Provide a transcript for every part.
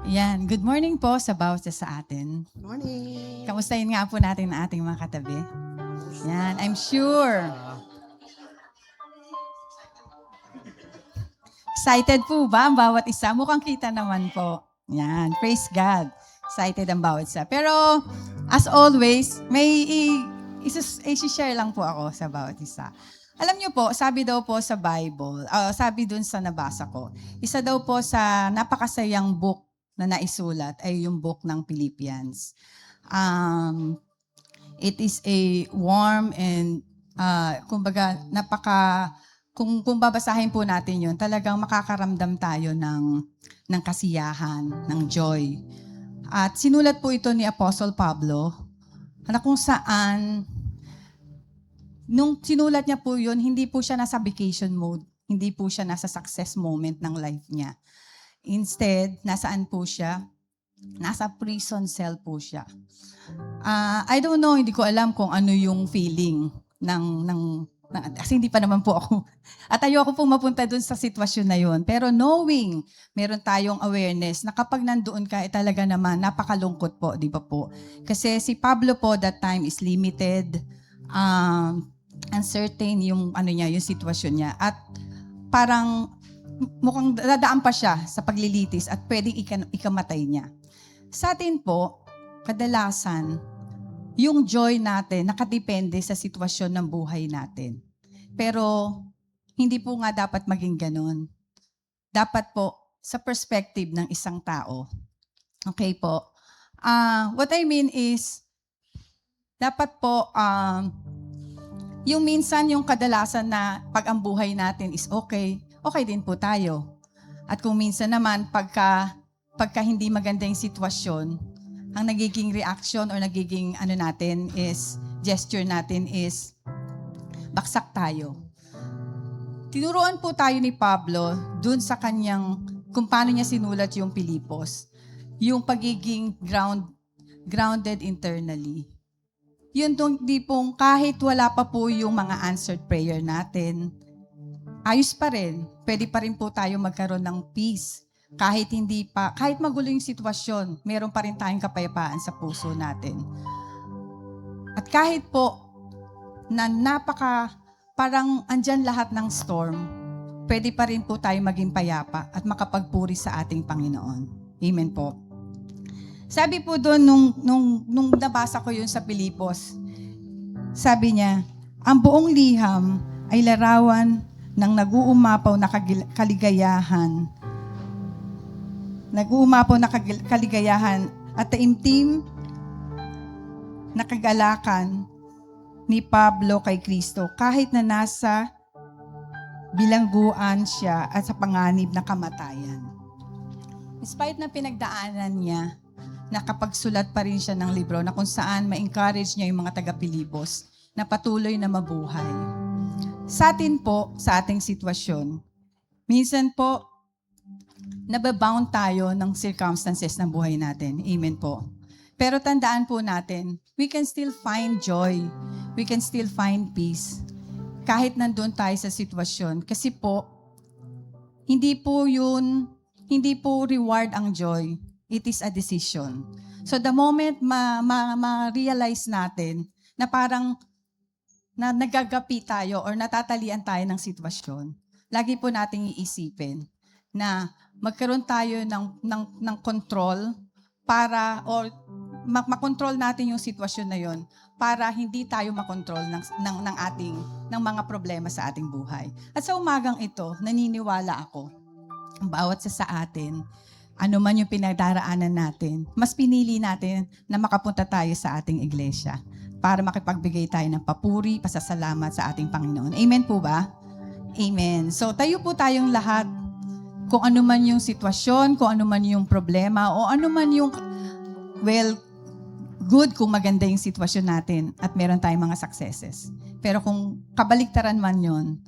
Yan. Good morning po sa bawat isa sa atin. Morning. Kamustahin nga po natin ang ating mga katabi. Yan. I'm sure. Excited po ba ang bawat isa? Mukhang kita naman po. Yan. Praise God. Excited ang bawat isa. Pero, as always, may i-share lang po ako sa bawat isa. Alam niyo po, sabi daw po sa Bible, sabi dun sa nabasa ko, isa daw po sa napakasayang book na naisulat ay yung book ng Philippians. It is a warm and kumbaga kung babasahin po natin yun, talagang makakaramdam tayo ng kasiyahan, ng joy. At sinulat po ito ni Apostle Pablo na kung saan nung sinulat niya po yun, hindi po siya nasa vacation mode, hindi po siya nasa success moment ng life niya. Instead, nasaan po siya? Nasa prison cell po siya. I don't know, hindi ko alam kung ano yung feeling kasi hindi pa naman po ako. At ayoko pong mapunta dun sa sitwasyon na yun. Pero knowing, meron tayong awareness na kapag nandoon ka, talaga naman, napakalungkot po, di ba po? Kasi si Pablo po, that time is limited, uncertain yung yung sitwasyon niya. At parang mukhang dadaan pa siya sa paglilitis at pwedeng ikamatay niya. Sa atin po, kadalasan, yung joy natin nakadepende sa sitwasyon ng buhay natin. Pero, hindi po nga dapat maging ganun. Dapat po, sa perspective ng isang tao. Okay po? What I mean is, dapat po, yung minsan yung kadalasan na pag ang buhay natin is okay din po tayo. At kung minsan naman, pagka hindi maganda yung sitwasyon, ang nagiging reaction or nagiging gesture natin is baksak tayo. Tinuruan po tayo ni Pablo dun sa kanyang, kung paano niya sinulat yung Pilipos, yung pagiging grounded internally. Yun di pong kahit wala pa po yung mga answered prayer natin, ayos pa rin. Pwede pa rin po tayo magkaroon ng peace. Kahit magulo yung sitwasyon, meron pa rin tayong kapayapaan sa puso natin. At kahit po na parang andyan lahat ng storm, pwede pa rin po tayo maging payapa at makapagpuri sa ating Panginoon. Amen po. Sabi po doon, nung nabasa ko yun sa Pilipos, sabi niya, ang buong liham ay larawan ng nag-uumapaw na kaligayahan. Nag-uumapaw na kaligayahan at taimtim na kagalakan ni Pablo kay Kristo kahit na nasa bilangguan siya at sa panganib na kamatayan. Despite na pinagdaanan niya, nakapagsulat pa rin siya ng libro na kung saan ma-encourage niya yung mga taga-Pilipos na patuloy na mabuhay. Sa atin po, sa ating sitwasyon, minsan po, nababound tayo ng circumstances ng buhay natin. Amen po. Pero tandaan po natin, we can still find joy. We can still find peace. Kahit nandun tayo sa sitwasyon. Kasi po, hindi po reward ang joy. It is a decision. So the moment ma-realize natin na parang na nagagapi tayo or natatalian tayo ng sitwasyon, lagi po nating iisipin na magkaroon tayo ng control para or makontrol natin yung sitwasyon na yon para hindi tayo makontrol ng mga problema sa ating buhay. At sa umagang ito, naniniwala ako, ang bawat sa atin, ano man yung pinagdaraanan natin, mas pinili natin na makapunta tayo sa ating iglesia para makipagbigay tayo ng papuri, pasasalamat sa ating Panginoon. Amen po ba? Amen. So tayo po tayong lahat, kung ano man yung sitwasyon, kung ano man yung problema, o ano man yung, good kung maganda yung sitwasyon natin at meron tayong mga successes. Pero kung kabaliktaran man yun,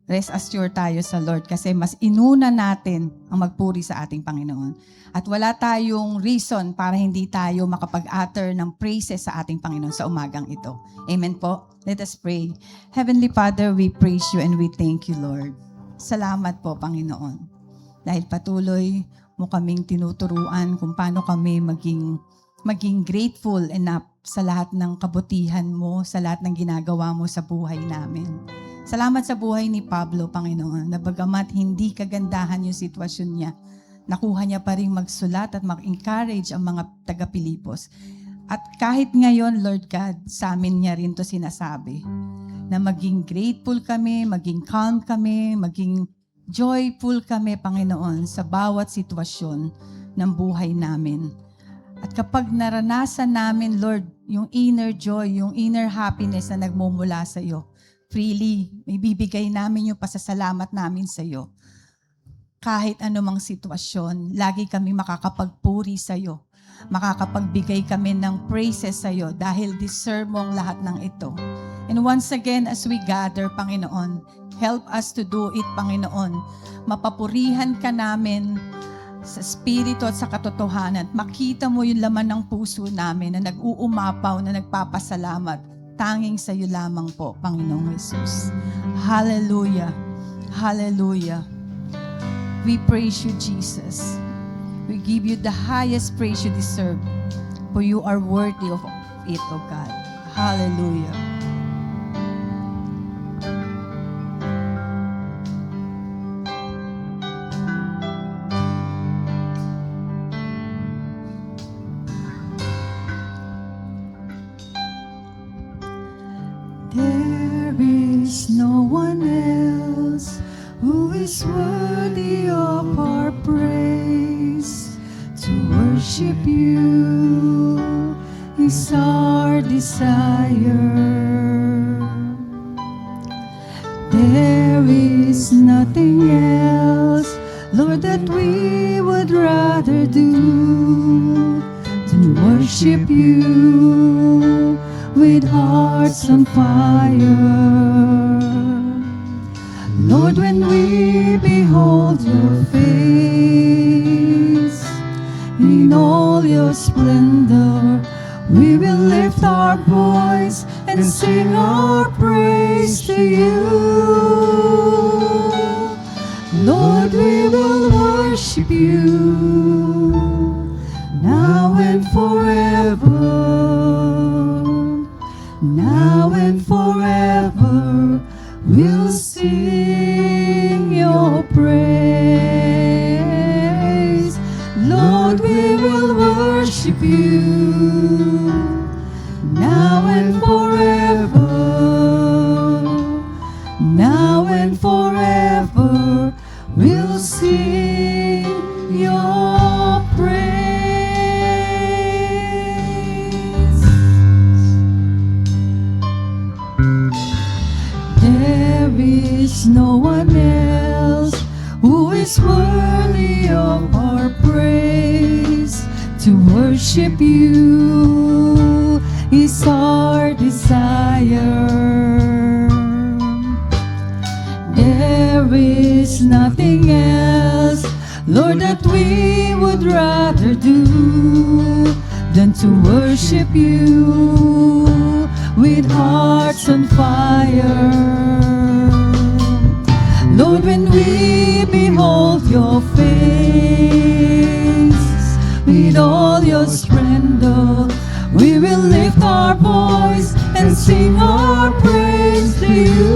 rest assured tayo sa Lord kasi mas inuna natin ang magpuri sa ating Panginoon. At wala tayong reason para hindi tayo makapag-utter ng praises sa ating Panginoon sa umagang ito. Amen po? Let us pray. Heavenly Father, we praise you and we thank you, Lord. Salamat po, Panginoon. Dahil patuloy mo kaming tinuturuan kung paano kami maging grateful enough sa lahat ng kabutihan mo, sa lahat ng ginagawa mo sa buhay namin. Salamat sa buhay ni Pablo, Panginoon, na bagamat hindi kagandahan yung sitwasyon niya, nakuha niya pa rin magsulat at mag-encourage ang mga taga-Pilipos. At kahit ngayon, Lord God, sa amin niya rin to sinasabi, na maging grateful kami, maging calm kami, maging joyful kami, Panginoon, sa bawat sitwasyon ng buhay namin. At kapag naranasan namin, Lord, yung inner joy, yung inner happiness na nagmumula sa iyo, freely, may bibigay namin yung pasasalamat namin sa iyo. Kahit anumang sitwasyon, lagi kami makakapagpuri sa iyo. Makakapagbigay kami ng praises sa iyo dahil deserve mo ang lahat ng ito. And once again, as we gather, Panginoon, help us to do it, Panginoon. Mapapurihan ka namin sa spirito at sa katotohanan. Makita mo yung laman ng puso namin na nag-uumapaw, na nagpapasalamat. Tanging sa iyo lamang po, Panginoong Jesus. Hallelujah. Hallelujah. We praise you, Jesus. We give you the highest praise you deserve, for you are worthy of it, O God. Hallelujah. There is no one else who is worthy of our praise. To worship you is our desire. There is nothing else, Lord, that we would rather do than worship you with hearts on fire. Lord, when we behold your face in all your splendor, we will lift our voice and sing our praise to you. Lord, we will worship you now and forever. Now and forever we'll sing your praise. Lord, we will worship you now and forever. Now and forever we'll sing your praise. There is no one else who is worthy of our praise. To worship you is our desire. There is nothing else, Lord, that we would rather do than to worship you with hearts on fire. Lord, when we behold your face with all your splendor, we will lift our voice and sing our praise to you.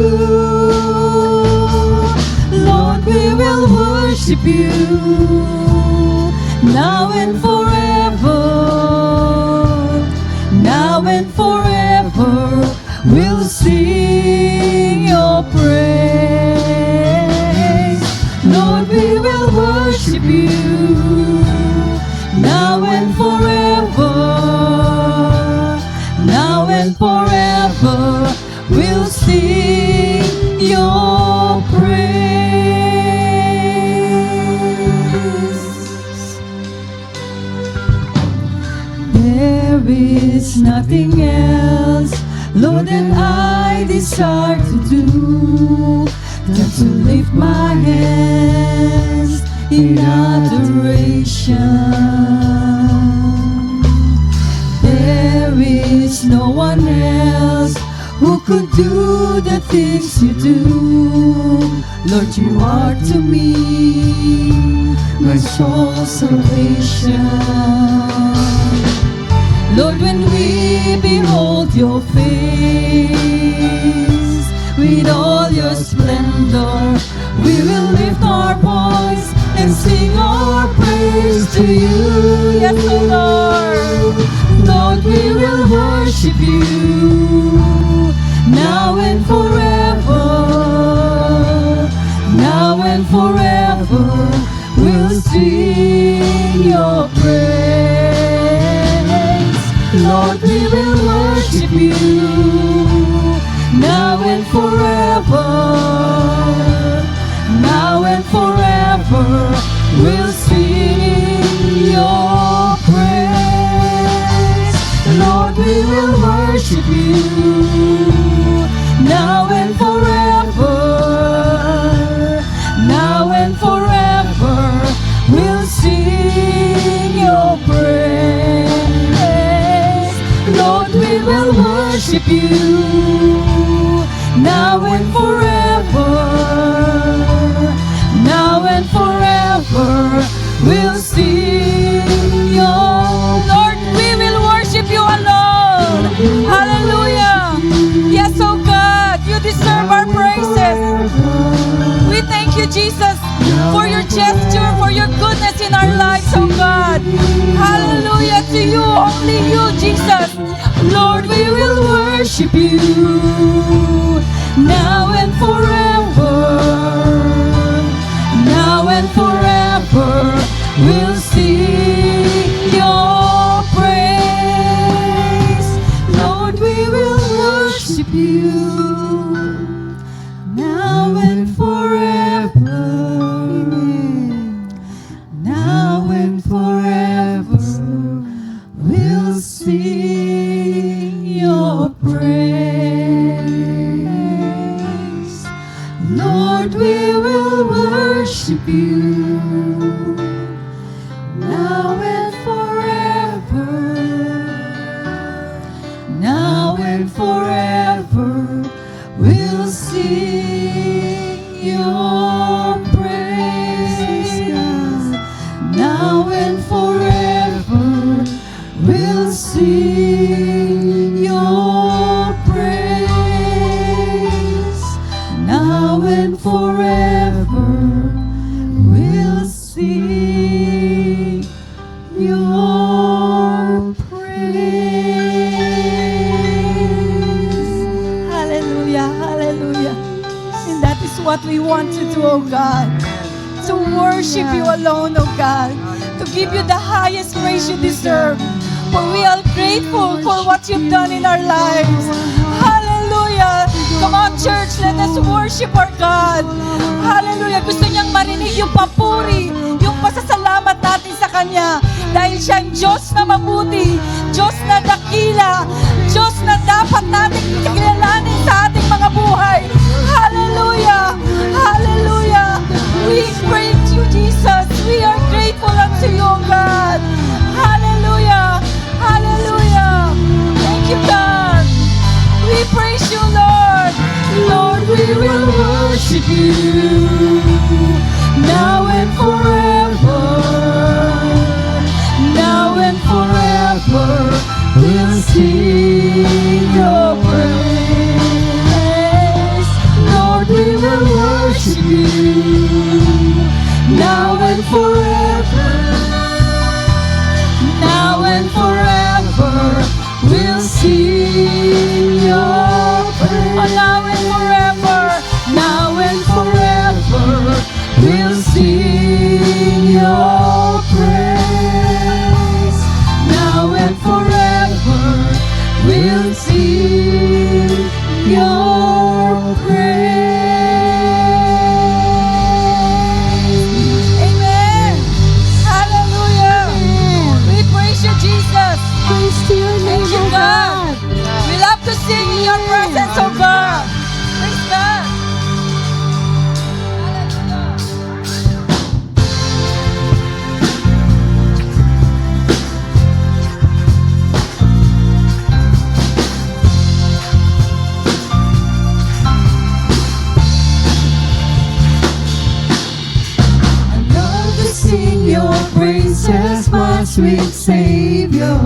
Lord, we will worship you now and forever. Now and forever we'll sing your praise. Lord, we will worship you now and forever. Now and forever we'll sing your praise. There is nothing else, Lord, that I desire to do than to lift my hands in adoration. There is no one else who could do the things you do. Lord, you are to me my my soul's salvation. Lord, when we behold your face, with all your splendor, we will lift our voice and sing our praise to you. Yes, O Lord. Lord, we will worship you now and forever. Now and forever, we'll sing your praise. Lord, we will worship you now and forever. Now and forever, we'll sing your praise. Lord, we will worship you now and forever. Now and forever, we'll sing your praise. Lord, we will worship you now and forever. Now and forever, we'll sing your. Lord, we will worship you alone. Hallelujah. Yes, oh God, you deserve our praises. We thank you, Jesus, for your gesture, for your goodness in our lives, oh God. Hallelujah to you, only you, Jesus. Lord, we will worship you now and forever. Now and forever, we'll sing your praise. Lord, we will worship you now and forever. Now and forever, we'll sing your praise. Lord, we will worship you now and forever. Now and forever, we'll sing your praise. Now and forever, we'll sing your praise. Now and forever, we'll sing your praise. Hallelujah, hallelujah. And that is what we want to do, oh God. To worship you alone, oh God. To give you the highest praise you deserve. For we are grateful for what you've done in our lives. Hallelujah. Come on, church, let us worship our God. Hallelujah. Gusto niyang marinig yung papuri, yung pasasalamat natin sa Kanya. Dahil siya ang Diyos na mabuti, Diyos na dakila, Diyos na dapat natin kilalanin sa ating mga buhay. Hallelujah. Hallelujah. We praise you, Jesus. We are grateful unto you, God. Hallelujah. Hallelujah. Thank you, God. We praise you, Lord. Lord, we will worship you now and forever. Now and forever, we'll sing your praise. Lord, we will worship you now sweet Savior,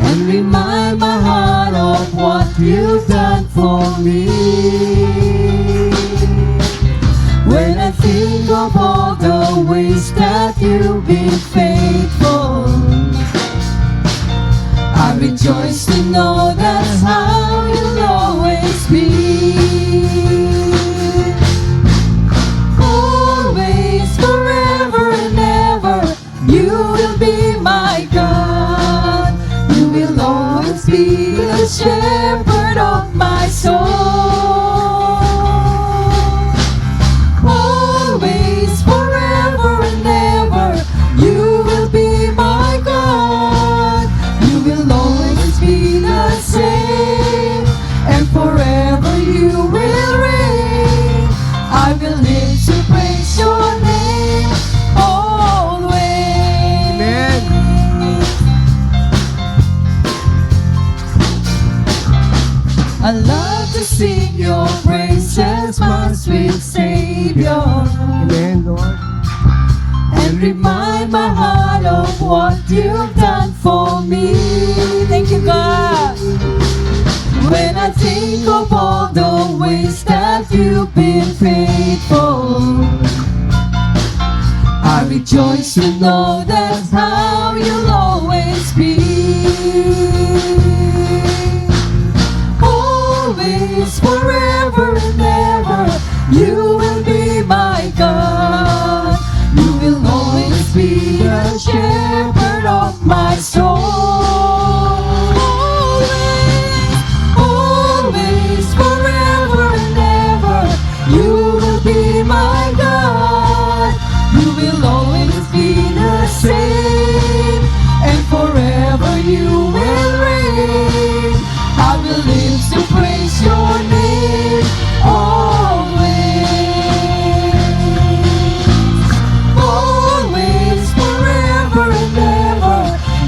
and remind my heart of what you've done for me. When I think of all the ways that you've been faithful, I rejoice to know that's how you'll always be. Always, forever and ever, you will be my God. You will always be the shepherd of my soul. Always, forever and ever, you will be my God. You will always be the same, and forever you will reign. I will live to praise your name always. Amen. I love to sing your praises, my sweet Savior, Amen, Lord. and remind my heart of what you've done for me. Thank you, God. When I think of all the ways that you've been faithful, I rejoice to know that's how you'll always be. Always, forever and ever, you will be my God. You will always be the shepherd of my soul. Always, always, forever and ever, you will be my God. You will always be the same, and forever you will reign. I will live to praise your name always. Always, forever and ever,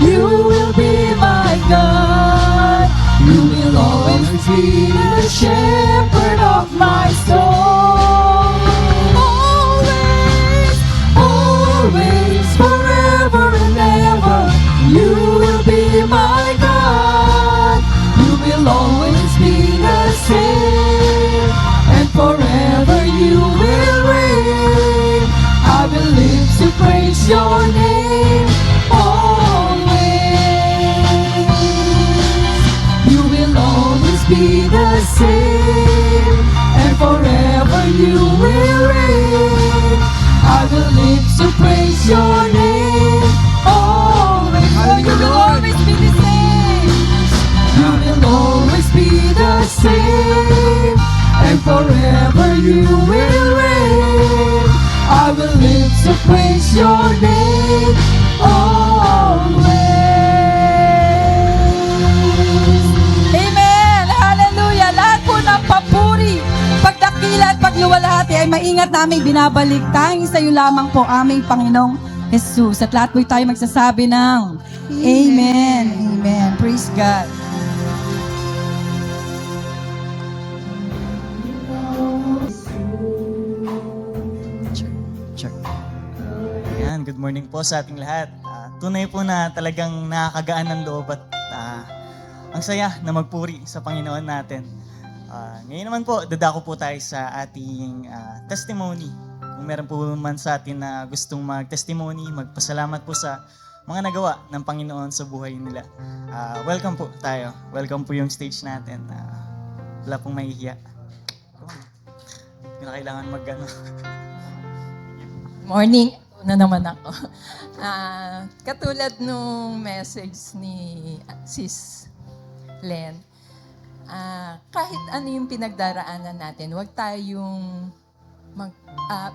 you will be my God. You will always be the shepherd of my soul. Always, always, forever and ever, you will be my God. You will always be the same, and forever you will reign. I will live to praise your name always. You will always be the same, and forever you will reign. I will live to praise your name always. You will always be the same. You will always be the same, and forever you will reign. I will live to praise your name always. Amen! Hallelujah! Lahat po ng papuri, pagdakila at pagluwalhati ay maingat naming binabalik. Tanging sa iyo lamang po aming Panginoong Jesus. At lahat po tayo magsasabi ng Amen. Amen. Praise God. Check. Ayan, good morning po sa ating lahat. Tunay po na talagang nakakagaan ng loob at ang saya na magpuri sa Panginoon natin. Ngayon naman po, dadako po tayo sa ating testimony. Kung meron po man sa atin na gustong mag-testimony, magpasalamat po sa mga nagawa ng Panginoon sa buhay nila. Welcome po tayo. Welcome po yung stage natin. Wala pong mahihiya. Hindi na kailangan mag-ano. Morning, na naman ako. Katulad nung message ni Sis Len, kahit ano yung pinagdaraanan natin, huwag tayong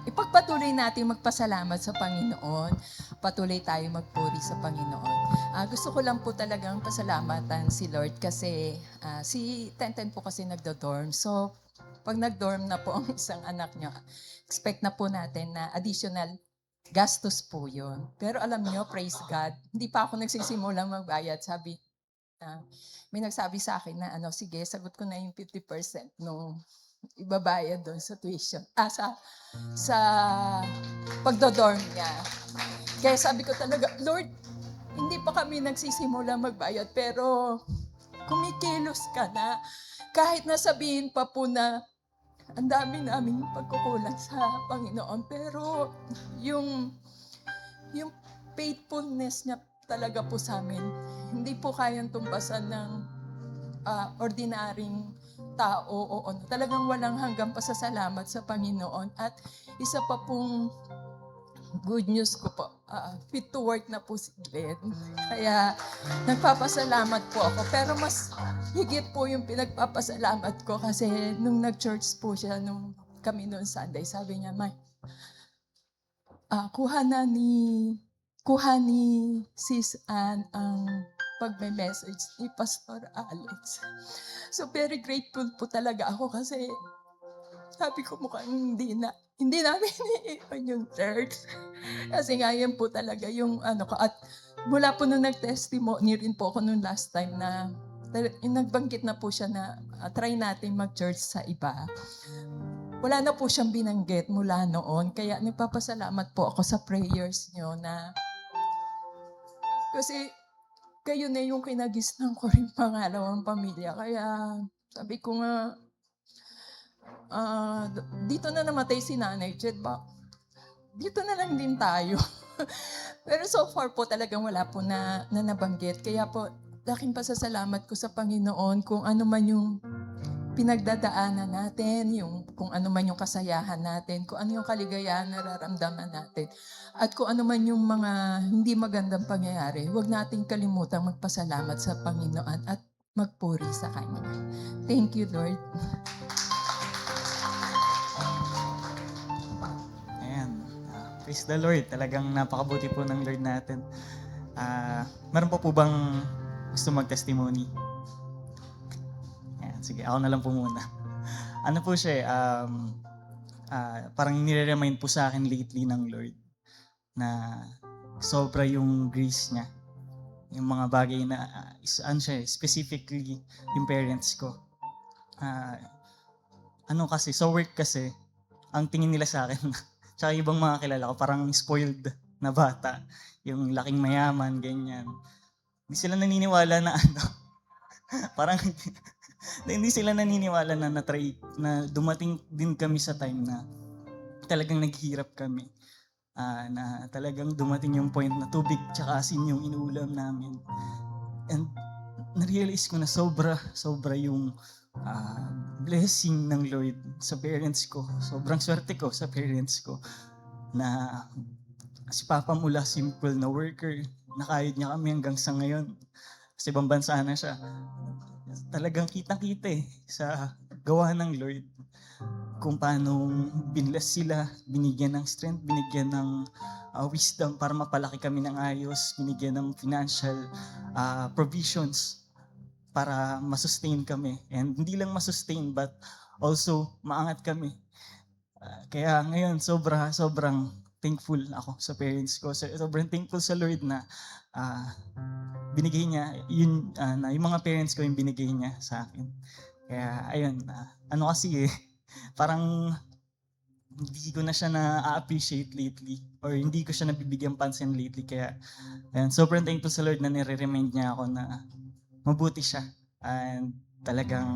ipagpatuloy natin magpasalamat sa Panginoon. Patuloy tayo magpuri sa Panginoon. Gusto ko lang po talagang pasalamatan si Lord kasi si Tenten po kasi nagdo-dorm. So, pag nag-dorm na po ang isang anak niya, expect na po natin na additional gastos po yun. Pero alam niyo, praise God, hindi pa ako nagsisimulang magbayad. May nagsabi sa akin na, sige, sagot ko na yung 50% nung ibabayad doon sa tuition. Sa pagdodorm niya. Kaya sabi ko talaga, Lord, hindi pa kami nagsisimula magbayad, pero kumikilos ka na. Kahit nasabihin pa po na ang dami naming pagkukulang sa Panginoon, pero yung faithfulness niya talaga po sa amin, hindi po kayang tumbasan ng ordinaryong tao o ano. Talagang walang hanggang pasasalamat sa Panginoon. At isa pa pong good news ko po, fit to work na po si Glenn. Kaya nagpapasalamat po ako. Pero mas higit po yung pinagpapasalamat ko kasi nung nag-church po siya, nung kami noon Sunday, sabi niya, May, kuha ni Sis Ann ang pagme-message ni Pastor Alex. So very grateful po talaga ako kasi sabi ko mukhang hindi namin iiwan yung church. Kasi nga yan po talaga yung ano ko. At mula po nung nag-testimony rin po ako nung last time na yung nagbanggit na po siya na try natin mag-church sa iba. Wala na po siyang binanggit mula noon. Kaya nagpapasalamat po ako sa prayers niyo na kasi kayo na yung kinagisnan ko rin pangalawang pamilya. Kaya sabi ko nga, dito na namatay si Nanay Chet, dito na lang din tayo. Pero so far po talagang wala po na nabanggit. Kaya po, laking pasasalamat ko sa Panginoon kung ano man yung pinagdadaanan natin, kung ano man yung kasayahan natin, kung ano yung kaligayahan na nararamdaman natin, at kung ano man yung mga hindi magandang pangyayari, huwag nating kalimutang magpasalamat sa Panginoon at magpuri sa Kanya. Thank you, Lord. Ayan. Praise the Lord. Talagang napakabuti po ng Lord natin. Meron po bang gusto mag-testimony? Ayan, sige, ako na lang po muna. Ano po siya parang nire-remind po sa akin lately ng Lord na sobra yung grace niya. Yung mga bagay na, specifically yung parents ko. Kasi, sa work kasi, ang tingin nila sa akin, tsaka ibang mga kilala ko, parang spoiled na bata. Yung laking mayaman, ganyan. Hindi sila naniniwala na parang hindi sila naniniwala na dumating din kami sa time na talagang naghihirap kami. Na talagang dumating yung point na tubig tsaka asin yung inuulam namin. And na-realize ko na sobra yung blessing ng Lord sa parents ko. Sobrang swerte ko sa parents ko na si Papa mula simple na worker, nakayod niya kami hanggang sa ngayon. Kasi ibang bansa na siya. Talagang kitang-kita sa gawa ng Lord kung paano binless sila, binigyan ng strength, binigyan ng wisdom para mapalaki kami ng ayos, binigyan ng financial provisions para masustain kami. And hindi lang masustain but also maangat kami. Kaya ngayon sobrang thankful ako sa parents ko. Sobrang thankful sa Lord na binigay niya na yung mga parents ko yung binigay niya sa akin. Kaya ayun, parang hindi ko na siya na-appreciate lately or hindi ko siya nabibigyan pansin lately. Kaya ayun, sobrang thankful sa Lord na nire-remind niya ako na mabuti siya and talagang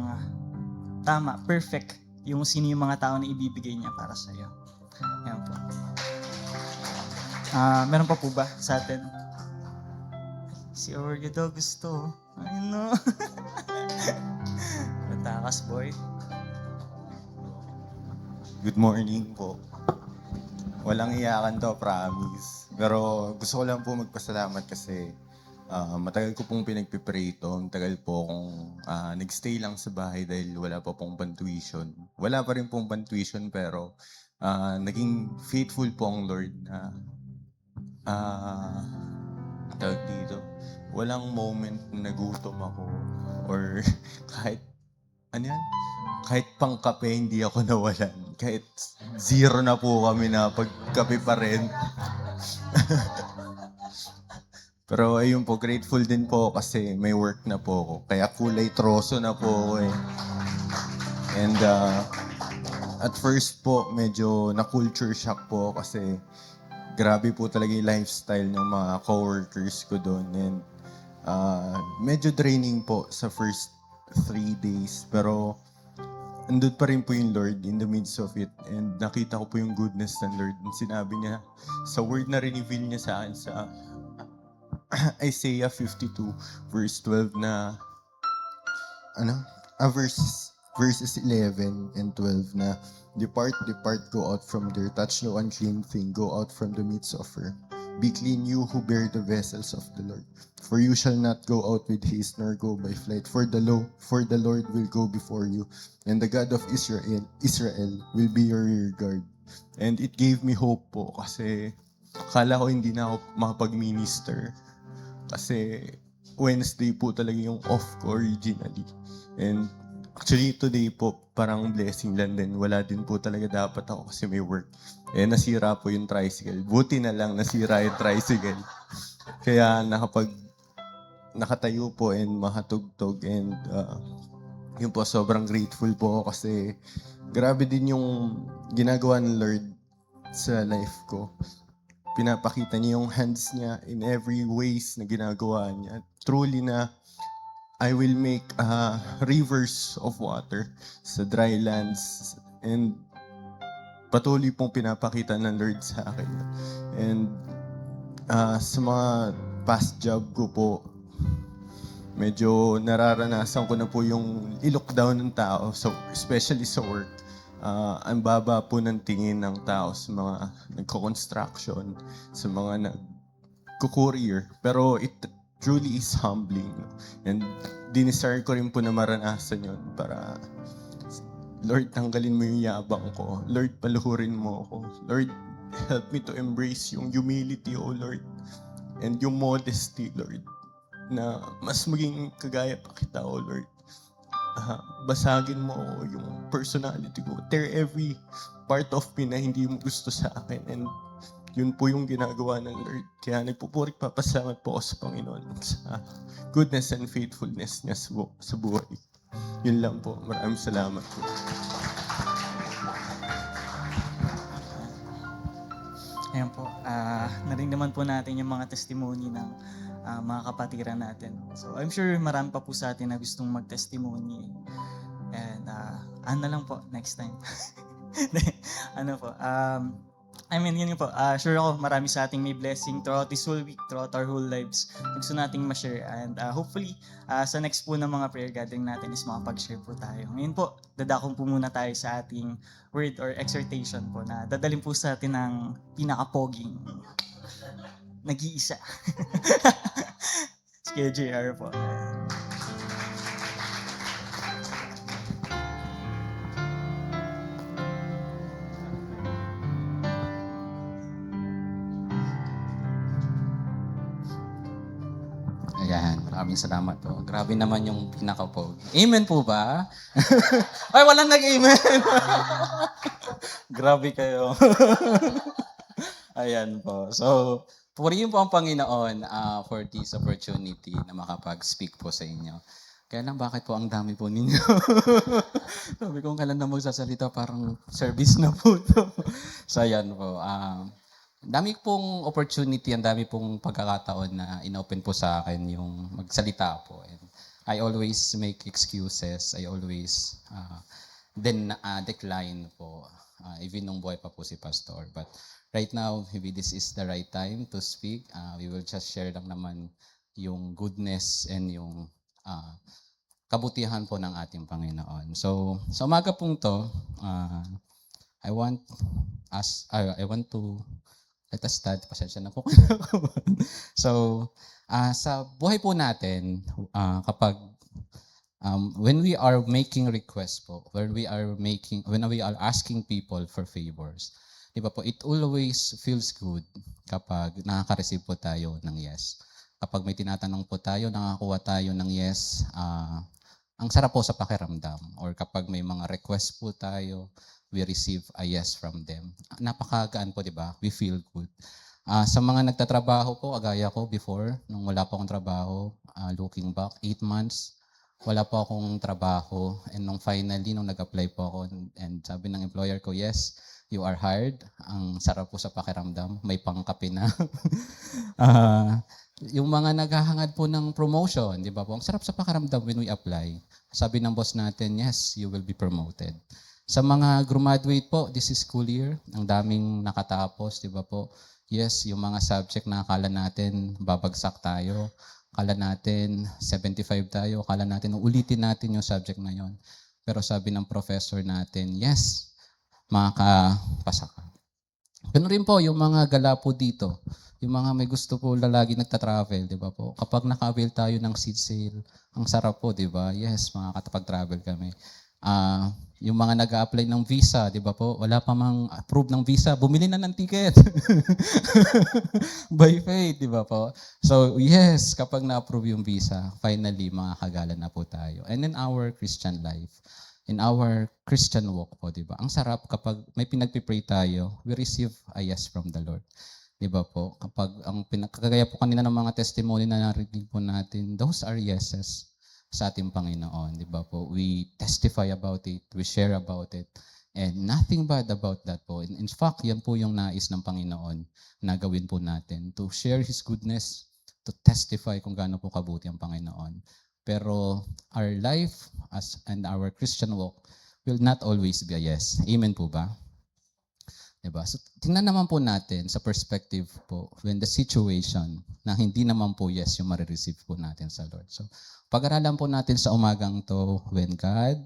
tama, perfect yung sino yung mga tao na ibibigay niya para sa iyo. Ayan po. Meron pa po ba sa atin? Si Oreo daw gusto. Ano? Matakas boy. Good morning po. Walang iyakan to, promise. Pero gusto ko lang po magpasalamat kasi matagal ko pong pinagpipray ito. Matagal po akong nagstay lang sa bahay dahil wala pa pong pan-tuition. Wala pa rin pong pan-tuition pero naging faithful po ang Lord na tawag dito. Walang moment na nagutom ako or kahit kahit pang kape hindi ako nawalan. Kahit zero na po kami na pagkape pa rin. Pero ayun po, grateful din po kasi may work na po ako. Kaya kulay troso na po ako eh. And at first po, medyo na-culture shock po kasi grabe po talaga yung lifestyle ng mga coworkers ko doon. And medyo draining po sa first 3 days. Pero andun pa rin po yung Lord in the midst of it. And nakita ko po yung goodness ng Lord. And sinabi niya, sa word na reveal niya sa akin sa Isaiah 52 verse 12 na verses 11 and 12 na depart, go out from there, touch no unclean thing, go out from the midst of her. Be clean, you who bear the vessels of the Lord. For you shall not go out with haste, nor go by flight. For the Lord will go before you, and the God of Israel will be your rear guard. And it gave me hope po, kasi akala ko hindi na ako makapag-minister. Kasi Wednesday po talaga yung off ko originally. And actually today po parang blessing lang din. Wala din po talaga dapat ako kasi may work. Eh nasira po yung tricycle. Buti na lang nasira yung tricycle. Kaya nakatayo po and makatugtog. And yun po, sobrang grateful po ako kasi grabe din yung ginagawa ng Lord sa life ko. Pinapakita niya yung hands niya in every ways na ginagawa niya. Truly na I will make rivers of water sa dry lands. And patuloy pong pinapakita ng Lord sa akin. And sa mga past job ko po, medyo nararanasan ko na po yung i-look down ng tao, so especially sa work. Ang baba po ng tingin ng tao sa mga nagko-construction, sa mga nagko-courier. Pero it truly is humbling. And dinesire ko rin po na maranasan yun para, Lord, tanggalin mo yung yabang ko. Lord, paluhurin mo ako. Lord, help me to embrace yung humility, oh Lord. And yung modesty, Lord. Na mas maging kagaya pa kita, oh Lord. Basagin mo yung personality ko. Tear every part of me na hindi mo gusto sa akin. And yun po yung ginagawa ng Lord. Kaya nagpupurik papasalamat po ako sa Panginoon sa goodness and faithfulness niya sa buhay. Yun lang po. Maraming salamat po. Ayan po, narinig naman po natin yung mga testimony ng mga kapatiran natin. So I'm sure marami pa po sa atin na gustong mag-testimony. And ano lang po, next time. Ano po, yun po, sure ako marami sa ating may blessing throughout this whole week, throughout our whole lives. Gusto nating ma-share. And hopefully, sa next po ng mga prayer gathering natin is makapag-share po tayo. Ngayon po, dadakong po muna tayo sa ating word or exhortation po na dadalhin po sa atin ng pinaka-poging nag-iisa. Si JR po. Ayan, maraming salamat po. Grabe naman yung pinaka-pog. Amen po ba? Ay, walang nag-amen. Grabe kayo. Ayan po. So, purihin po ang Panginoon for this opportunity na makapag-speak po sa inyo. Kaya lang, bakit po ang dami po ninyo? Sabi ko, kailan na magsasalita, parang service na po to. So, ayan po. Dami pong opportunity, ang dami pong pagkakataon na inopen po sa akin yung magsalita po. And I always make excuses. I always decline po. Even nung buhay pa po si Pastor. But right now, maybe this is the right time to speak. We will just share lang naman yung goodness and yung kabutihan po ng ating Panginoon. So, sa umaga pong to, I want to let us start. Pasensya na po. So, sa buhay po natin, kapag when we are making requests po, when we are asking people for favors, di ba po, it always feels good kapag nakaka-receive po tayo ng yes. Kapag may tinatanong po tayo, nakakuha tayo ng yes, ang sarap po sa pakiramdam. Or kapag may mga request po tayo, we receive a yes from them. Napakagaan po, di ba? We feel good. Sa mga nagtatrabaho po, agaya ko before, nung wala po akong trabaho, looking back, 8 months, wala po akong trabaho. And nung finally, nung nag-apply po ako, and sabi ng employer ko, yes, You are hired. Ang sarap po sa pakiramdam. May pangkape na. Ah, yung mga naghahangad po ng promotion, di ba po? Ang sarap sa pakiramdam when we apply. Sabi ng boss natin, yes, you will be promoted. Sa mga graduate po, this is school year. Ang daming nakatapos, di ba po? Yes, yung mga subject na akala natin babagsak tayo. Akala natin 75 tayo. Akala natin ulitin natin yung subject na yon. Pero sabi ng professor natin, yes, makakapasa ka. Ganun rin po yung mga gala po dito. Yung mga may gusto po lagi nagta-travel, di ba po? Kapag naka-avail tayo ng seat sale, ang sarap po, di ba? Yes, makakapag-travel kami. Yung mga nag-a-apply ng visa, di ba po? Wala pa mang approve ng visa, bumili na ng ticket. By faith, di ba po? So, yes, kapag na-approve yung visa, finally, makakagala na po tayo. And in our Christian life, in our Christian walk po, di ba? Ang sarap kapag may pinagpipray tayo, we receive a yes from the Lord. Di ba po? Kapag ang kagaya po kanina ng mga testimony na narinig po natin, those are yeses sa ating Panginoon. Di ba po? We testify about it, we share about it, and nothing bad about that po. In fact, yan po yung nais ng Panginoon na gawin po natin, to share His goodness, to testify kung gaano po kabuti ang Panginoon. Pero our life and our Christian walk will not always be a yes. Amen po ba? Diba? So, tingnan naman po natin sa perspective po when the situation na hindi naman po yes yung marireceive po natin sa Lord. So, pag-aralan po natin sa umagang to when God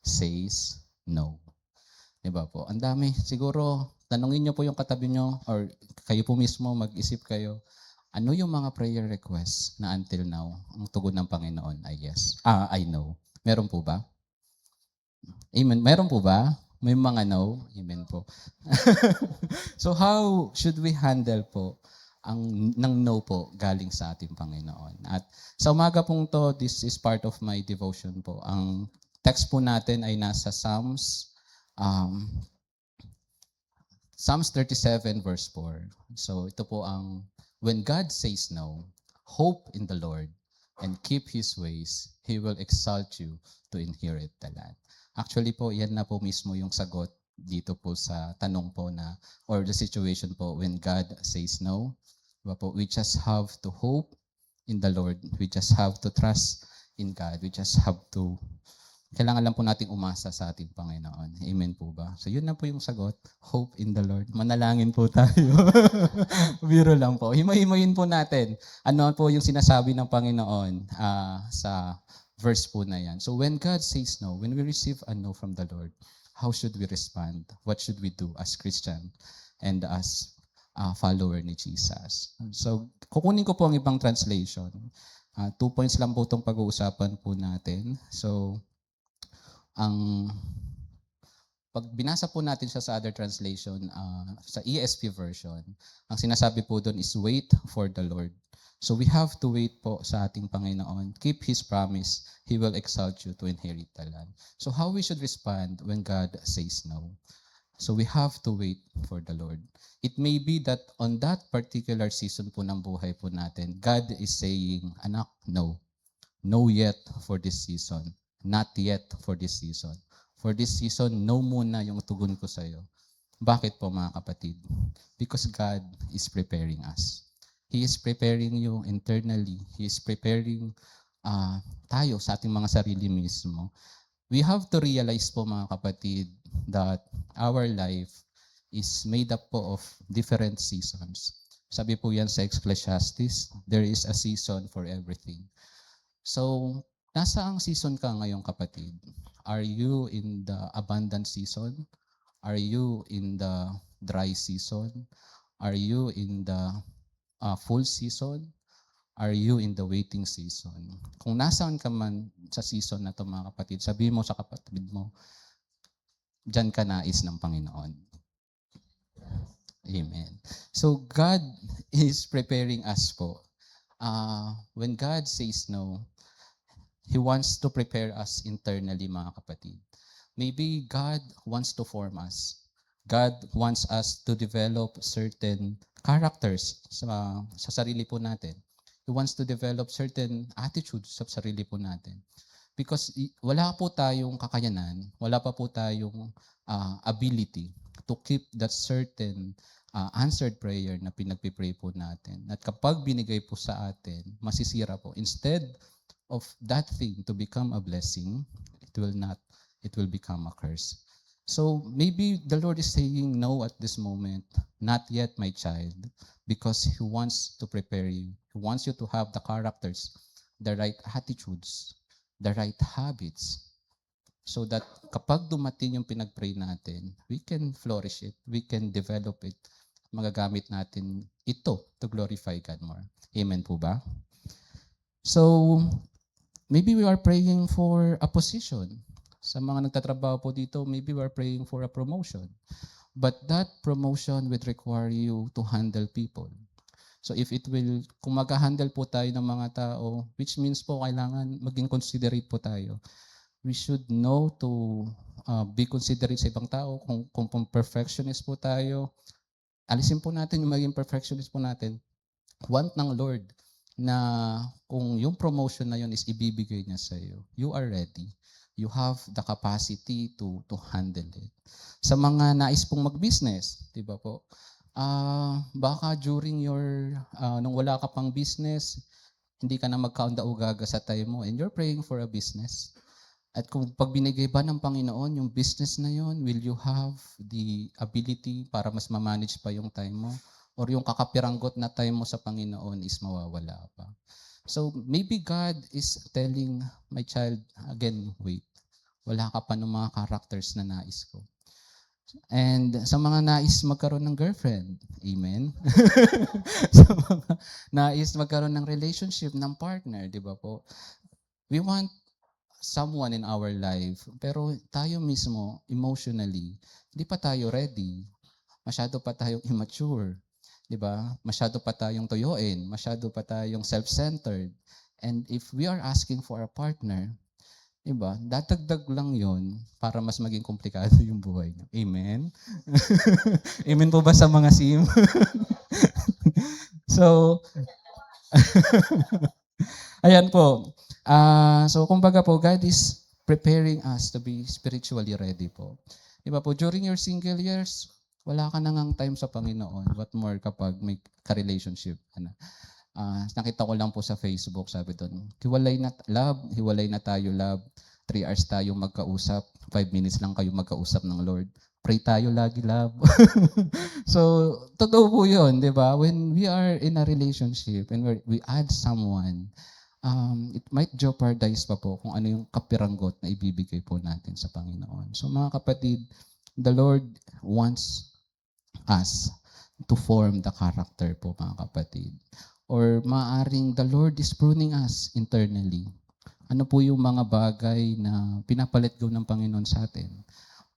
says no. Diba po? Ang dami. Siguro, tanungin nyo po yung katabi nyo or kayo po mismo mag-isip kayo, ano yung mga prayer requests na until now, ang tugon ng Panginoon ay yes. I know. Meron po ba? Amen. Meron po ba? May mga no? Amen po. So how should we handle po ng no po galing sa ating Panginoon? At sa umaga pong to, this is part of my devotion po. Ang text po natin ay nasa Psalms 37 verse 4. So ito po ang, when God says no, hope in the Lord and keep His ways, He will exalt you to inherit the land. Actually po, yan na po mismo yung sagot dito po sa tanong po na, or the situation po when God says no. Diba po? We just have to hope in the Lord. We just have to trust in God. We just have to, kailangan lang po nating umasa sa ating Panginoon. Amen po ba? So yun na po yung sagot. Hope in the Lord. Manalangin po tayo. Biro lang po. Himay-himayin po natin. Ano po yung sinasabi ng Panginoon sa verse po na yan. So when God says no, when we receive a no from the Lord, how should we respond? What should we do as Christian and as follower ni Jesus? So kukunin ko po ang ibang translation. 2 points lang po itong pag-uusapan po natin. So pag binasa po natin siya sa other translation, sa ESV version, ang sinasabi po doon is wait for the Lord. So we have to wait po sa ating Panginoon. Keep His promise. He will exalt you to inherit the land. So how we should respond when God says no? So we have to wait for the Lord. It may be that on that particular season po ng buhay po natin, God is saying, anak, no. No yet for this season. Not yet for this season. For this season, no muna yung tugon ko sa iyo. Bakit po mga kapatid? Because God is preparing us. He is preparing you internally. He is preparing tayo sa ating mga sarili mismo. We have to realize po mga kapatid that our life is made up po of different seasons. Sabi po yan sa Ecclesiastes, there is a season for everything. So, nasa ang season ka ngayon kapatid? Are you in the abundant season? Are you in the dry season? Are you in the full season? Are you in the waiting season? Kung nasaan ka man sa season na ito mga kapatid, sabihin mo sa kapatid mo, dyan ka nais ng Panginoon. Amen. So God is preparing us po. When God says no, He wants to prepare us internally mga kapatid. Maybe God wants to form us. God wants us to develop certain characters sa sarili po natin. He wants to develop certain attitudes sa sarili po natin. Because wala po tayong kakayanan, wala pa po tayong ability to keep that certain answered prayer na pinagpipray po natin. At kapag binigay po sa atin, masisira po. Instead of that thing to become a blessing, it will become a curse. So maybe the Lord is saying no at this moment, not yet my child, because He wants to prepare you. He wants you to have the characters, the right attitudes, the right habits, so that kapag dumating yung pinag-pray natin, we can flourish it, we can develop it, magagamit natin ito to glorify God more. Amen po ba? So, maybe we are praying for a position. Sa mga nagtatrabaho po dito, maybe we are praying for a promotion. But that promotion would require you to handle people. So kung mag-handle po tayo ng mga tao, which means po kailangan maging considerate po tayo. We should know to be considerate sa ibang tao. Kung perfectionist po tayo, alisin po natin yung maging perfectionist po natin. Want ng Lord na kung yung promotion na yun is ibibigay niya sa iyo, you are ready. You have the capacity to handle it. Sa mga nais pong mag-business, di ba po? Baka during nung wala ka pang business, hindi ka na magkaunda-ugaga sa time mo and you're praying for a business. At kung pag binigay ba ng Panginoon yung business na yon, will you have the ability para mas ma-manage pa yung time mo? Or yung kakapiranggot na time mo sa Panginoon is mawawala pa? So maybe God is telling my child, again, wait. Wala ka pa ng mga characters na nais ko. And sa mga nais magkaroon ng girlfriend, amen? Sa mga nais magkaroon ng relationship, ng partner, di ba po? We want someone in our life, pero tayo mismo, emotionally, hindi pa tayo ready. Masyado pa tayong immature. Di ba? Masyado pa tayong toyoin, masyado pa tayong self-centered. And if we are asking for a partner, di ba? Dadagdag lang yon para mas maging komplikado yung buhay niyo. Amen? Amen po ba sa mga sim? So, ayan po. So, kumbaga po, God is preparing us to be spiritually ready po. Di ba po, during your single years, wala ka nang time sa Panginoon. What more kapag may ka-relationship? Nakita ko lang po sa Facebook, sabi doon, hiwalay na tayo, love. 3 hours tayo magkausap. 5 minutes lang kayo magkausap ng Lord. Pray tayo lagi, love. So, totoo po yun, di ba? When we are in a relationship and we add someone, it might jeopardize pa po kung ano yung kapiranggot na ibibigay po natin sa Panginoon. So mga kapatid, the Lord wants us to form the character po mga kapatid. Or maaring the Lord is pruning us internally. Ano po yung mga bagay na pinapalit go ng Panginoon sa atin?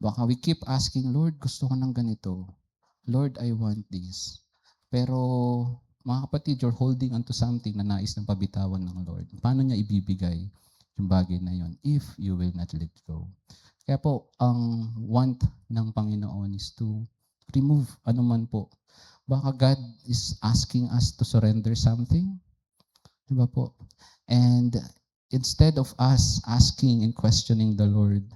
Baka we keep asking, Lord, gusto ko ng ganito. Lord, I want this. Pero mga kapatid, you're holding onto something na nais ng pabitawan ng Lord. Paano niya ibibigay yung bagay na yon if you will not let go? Kaya po, ang want ng Panginoon is to remove anuman po. Baka God is asking us to surrender something. Diba po? And instead of us asking and questioning the Lord,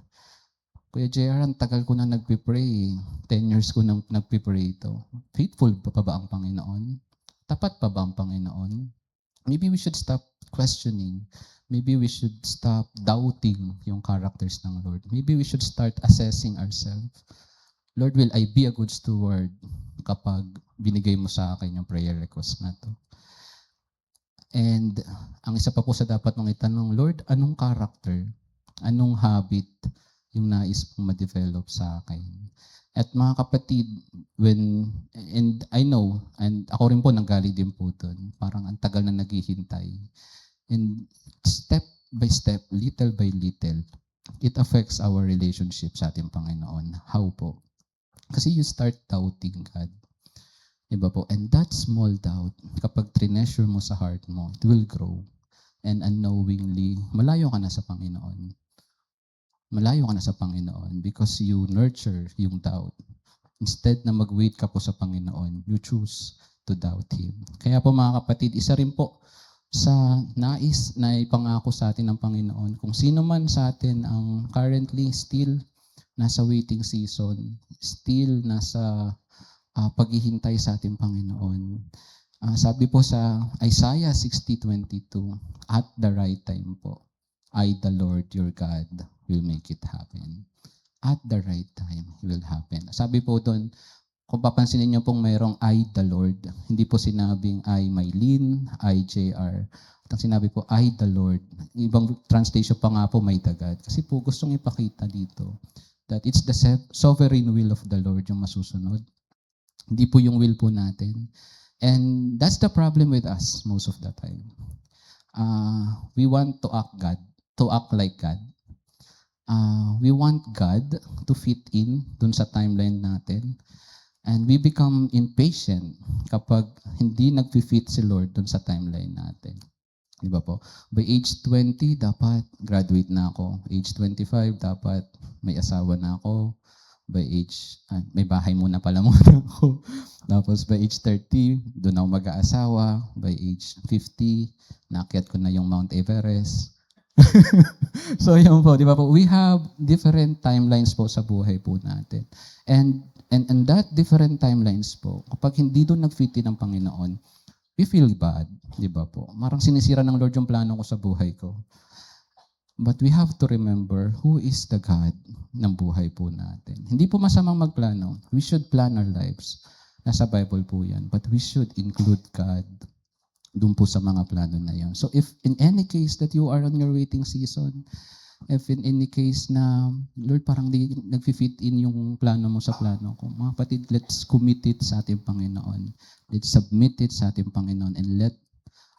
Kuya JR, ang tagal ko na nagpipray. 10 years ko na nagpipray ito. Faithful pa ba ang Panginoon? Tapat pa ba ang Panginoon? Maybe we should stop questioning. Maybe we should stop doubting yung characters ng Lord. Maybe we should start assessing ourselves. Lord, will I be a good steward kapag binigay mo sa akin yung prayer request na to? And ang isa pa po sa dapat mong itanong, Lord, anong character, anong habit yung nais pong ma-develop sa akin? At mga kapatid, and I know, and ako rin po nanggaling din po doon, parang ang tagal na naghihintay. And step by step, little by little, it affects our relationship sa ating Panginoon. How po? Kasi you start doubting God. Diba po? And that small doubt, kapag treasure mo sa heart mo, it will grow. And unknowingly, malayo ka na sa Panginoon. Malayo ka na sa Panginoon because you nurture yung doubt. Instead na mag-wait ka po sa Panginoon, you choose to doubt Him. Kaya po mga kapatid, isa rin po sa nais na ipangako sa atin ng Panginoon, kung sino man sa atin ang currently still nasa waiting season, still nasa paghihintay sa ating Panginoon. Sabi po sa Isaiah 60:22, at the right time po, I, the Lord your God, will make it happen. At the right time, it will happen. Sabi po doon, kung papansinin niyo pong mayroong I, the Lord, hindi po sinabing I, Mylene, I, JR. At ang sinabi po, I, the Lord. Ibang translation pa nga po, may tagad. Kasi po gustong ipakita dito that it's the sovereign will of the Lord yung masusunod. Hindi po yung will po natin. And that's the problem with us most of the time. We want to act like God. We want God to fit in dun sa timeline natin. And we become impatient kapag hindi nag-fit si Lord dun sa timeline natin. Di ba po? By age 20, dapat graduate na ako. Age 25, dapat may asawa na ako. By age, may bahay muna pala muna ako. Tapos by age 30, doon ako mag-aasawa. By age 50, naakyat ko na yung Mount Everest. So yun po, di ba po? We have different timelines po sa buhay po natin. And that different timelines po, kapag hindi doon nag-fit in ang Panginoon, we feel bad, di ba po? Marang sinisira ng Lord yung plano ko sa buhay ko. But we have to remember who is the God ng buhay po natin. Hindi po masamang magplano. We should plan our lives. Nasa Bible po yan. But we should include God doon po sa mga plano na yan. So if in any case that you are on your waiting season, if in any case na, Lord, parang di nag-fit in yung plano mo sa plano ko, mga kapatid, let's commit it sa ating Panginoon. Let's submit it sa ating Panginoon and let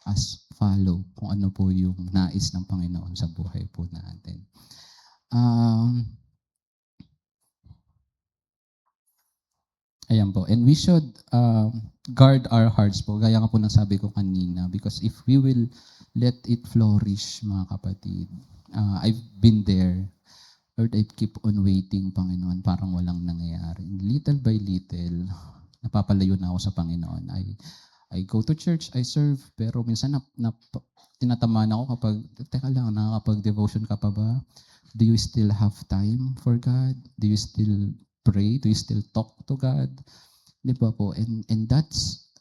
us follow kung ano po yung nais ng Panginoon sa buhay po natin. Ayan po. And we should guard our hearts po. Gaya nga po ng sabi ko kanina. Because if we will let it flourish, mga kapatid. I've been there. Lord, I keep on waiting, Panginoon. Parang walang nangyayari. Little by little, napapalayo na ako sa Panginoon. I go to church, I serve, pero minsan tinatamaan ako kapag, teka lang, nakakapag-devotion ka pa ba? Do you still have time for God? Do you still pray? Do you still talk to God? Di ba po? And that's,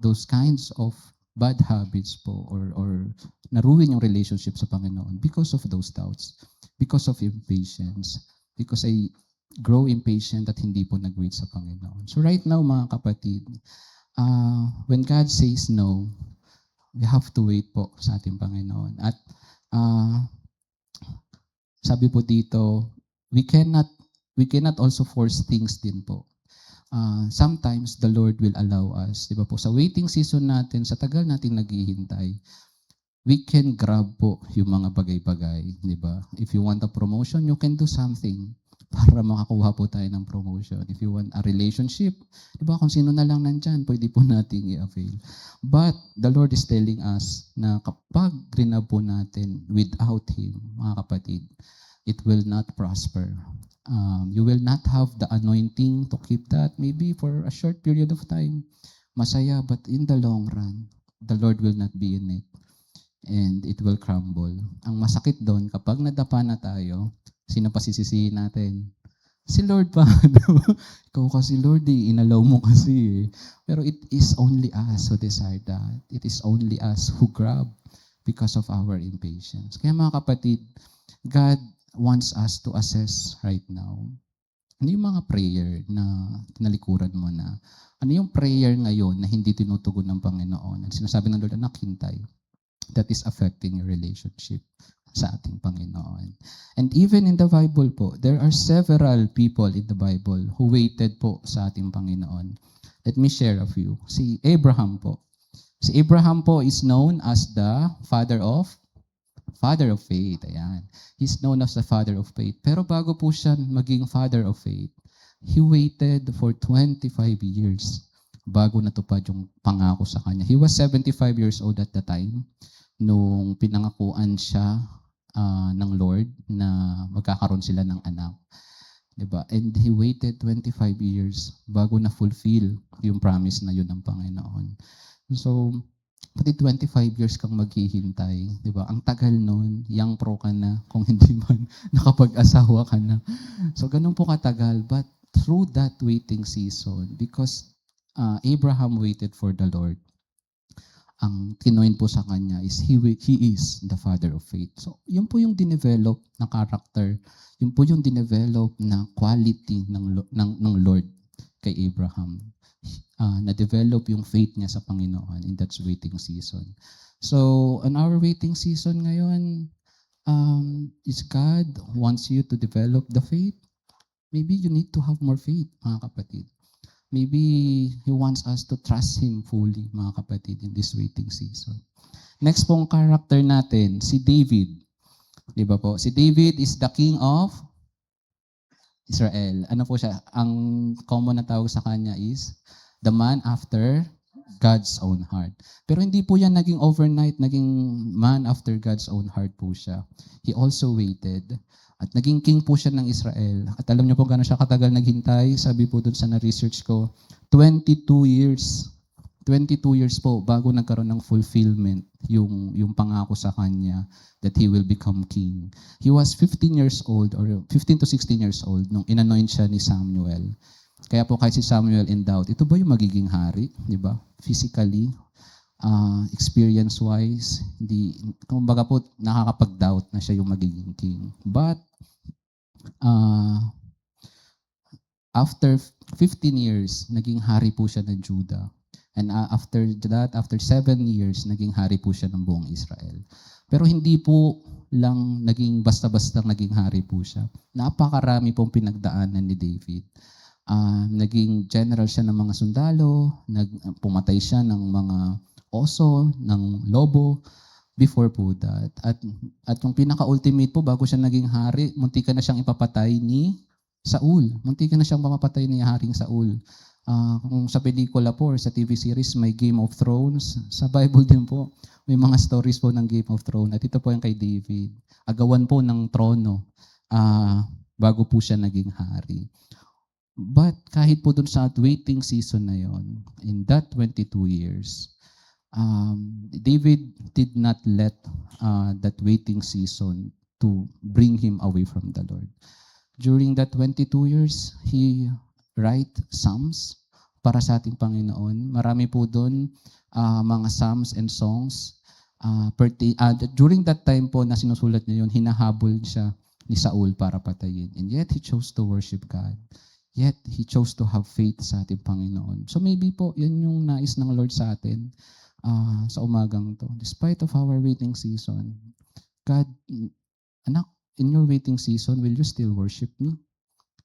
those kinds of bad habits po, or naruin yung relationship sa Panginoon because of those doubts, because of impatience, because I grow impatient at hindi po nag-wait sa Panginoon. So right now, mga kapatid, when God says no, we have to wait po sa ating Panginoon. At sabi po dito, we cannot also force things din po. Sometimes the Lord will allow us, di ba po, sa waiting season natin, sa tagal natin naghihintay, we can grab po yung mga bagay-bagay, di ba? If you want a promotion, you can do something para makakuha po tayo ng promotion. If you want a relationship, di ba, kung sino na lang nandyan, pwede po nating i-avail. But the Lord is telling us na kapag rinab po natin without Him, mga kapatid, it will not prosper. You will not have the anointing to keep that maybe for a short period of time. Masaya, but in the long run, the Lord will not be in it. And it will crumble. Ang masakit doon, kapag nadapa na tayo, sino pa sisisihin natin? Si Lord pa. Ikaw kasi Lord, inalaw mo kasi. Pero it is only us who desire that. It is only us who grab because of our impatience. Kaya mga kapatid, God wants us to assess right now. Ano yung mga prayer na tinalikuran mo na? Ano yung prayer ngayon na hindi tinutugon ng Panginoon? At sinasabi ng Lord, anak, hintay. That is affecting your relationship sa ating Panginoon. And even in the Bible po, there are several people in the Bible who waited po sa ating Panginoon. Let me share a few. Si Abraham po. Si Abraham po is known as the father of faith. Ayan. He's known as the father of faith. Pero bago po siya maging father of faith, he waited for 25 years bago natupad yung pangako sa kanya. He was 75 years old at the time nung pinangakuan siya ng Lord na magkakaroon sila ng anak. Diba? And he waited 25 years bago na fulfill yung promise na yun ng Panginoon. So, pati 25 years kang maghihintay, di ba? Ang tagal nun, young pro ka na, kung hindi man nakapag-asawa ka na. So, ganun po katagal. But through that waiting season, because Abraham waited for the Lord, ang kinoin po sa kanya is he is the father of faith. So, yun po yung dinevelop na character, yun po yung dinevelop na quality ng Lord kay Abraham. Na-develop yung faith niya sa Panginoon in that waiting season. So, on our waiting season ngayon, is God wants you to develop the faith? Maybe you need to have more faith, mga kapatid. Maybe He wants us to trust Him fully, mga kapatid, in this waiting season. Next pong character natin, si David. Di ba po? Si David is the king of Israel. Ano po siya? Ang common na tawag sa kanya is the man after God's own heart. Pero hindi po yan naging overnight, naging man after God's own heart po siya. He also waited. At naging king po siya ng Israel. At alam niyo po gano'n siya katagal naghintay. Sabi po dun sa na-research ko, 22 years. 22 years po bago nagkaroon ng fulfillment yung pangako sa kanya that he will become king. He was 15 years old or 15 to 16 years old nung inanoint siya ni Samuel. Kaya po kahit si Samuel in doubt, ito ba yung magiging hari? Di ba? Physically, experience-wise, kumbaga po nakakapag-doubt na siya yung magiging king. But after 15 years, naging hari po siya ng Judah. And after that, after 7 years, naging hari po siya ng buong Israel. Pero hindi po lang naging basta-basta naging hari po siya. Napakarami pong pinagdaanan ni David. Naging general siya ng mga sundalo, pumatay siya ng mga oso, ng lobo, before po that. At yung pinaka-ultimate po, bago siya naging hari, muntikan na siyang ipapatay ni Saul. Muntikan na siyang mapapatay ni Haring Saul. Kung sa pelikula po or sa TV series, may Game of Thrones. Sa Bible din po, may mga stories po ng Game of Thrones. At ito po yung kay David. Agawan po ng trono bago po siya naging hari. But kahit po dun sa waiting season na yon, in that 22 years, David did not let that waiting season to bring him away from the Lord. During that 22 years, he write psalms para sa ating Panginoon. Marami po doon mga psalms and songs. During that time po na sinusulat niya yun, hinahabol siya ni Saul para patayin. And yet, he chose to worship God. Yet, he chose to have faith sa ating Panginoon. So maybe po, yan yung nais ng Lord sa atin sa umagang to. Despite of our waiting season, God, anak, in your waiting season, will you still worship me?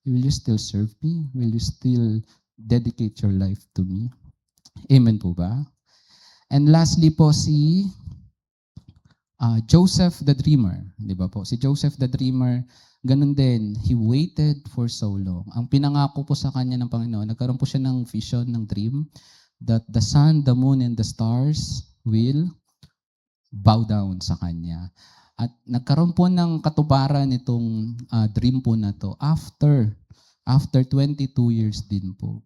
Will you still serve me? Will you still dedicate your life to me? Amen po ba? And lastly po si Joseph the Dreamer. Di ba po? Si Joseph the Dreamer, ganun din. He waited for so long. Ang pinangako po sa kanya ng Panginoon, nagkaroon po siya ng vision, ng dream, that the sun, the moon, and the stars will bow down sa kanya. At nagkaroon po ng katuparan itong dream po na to after 22 years din po.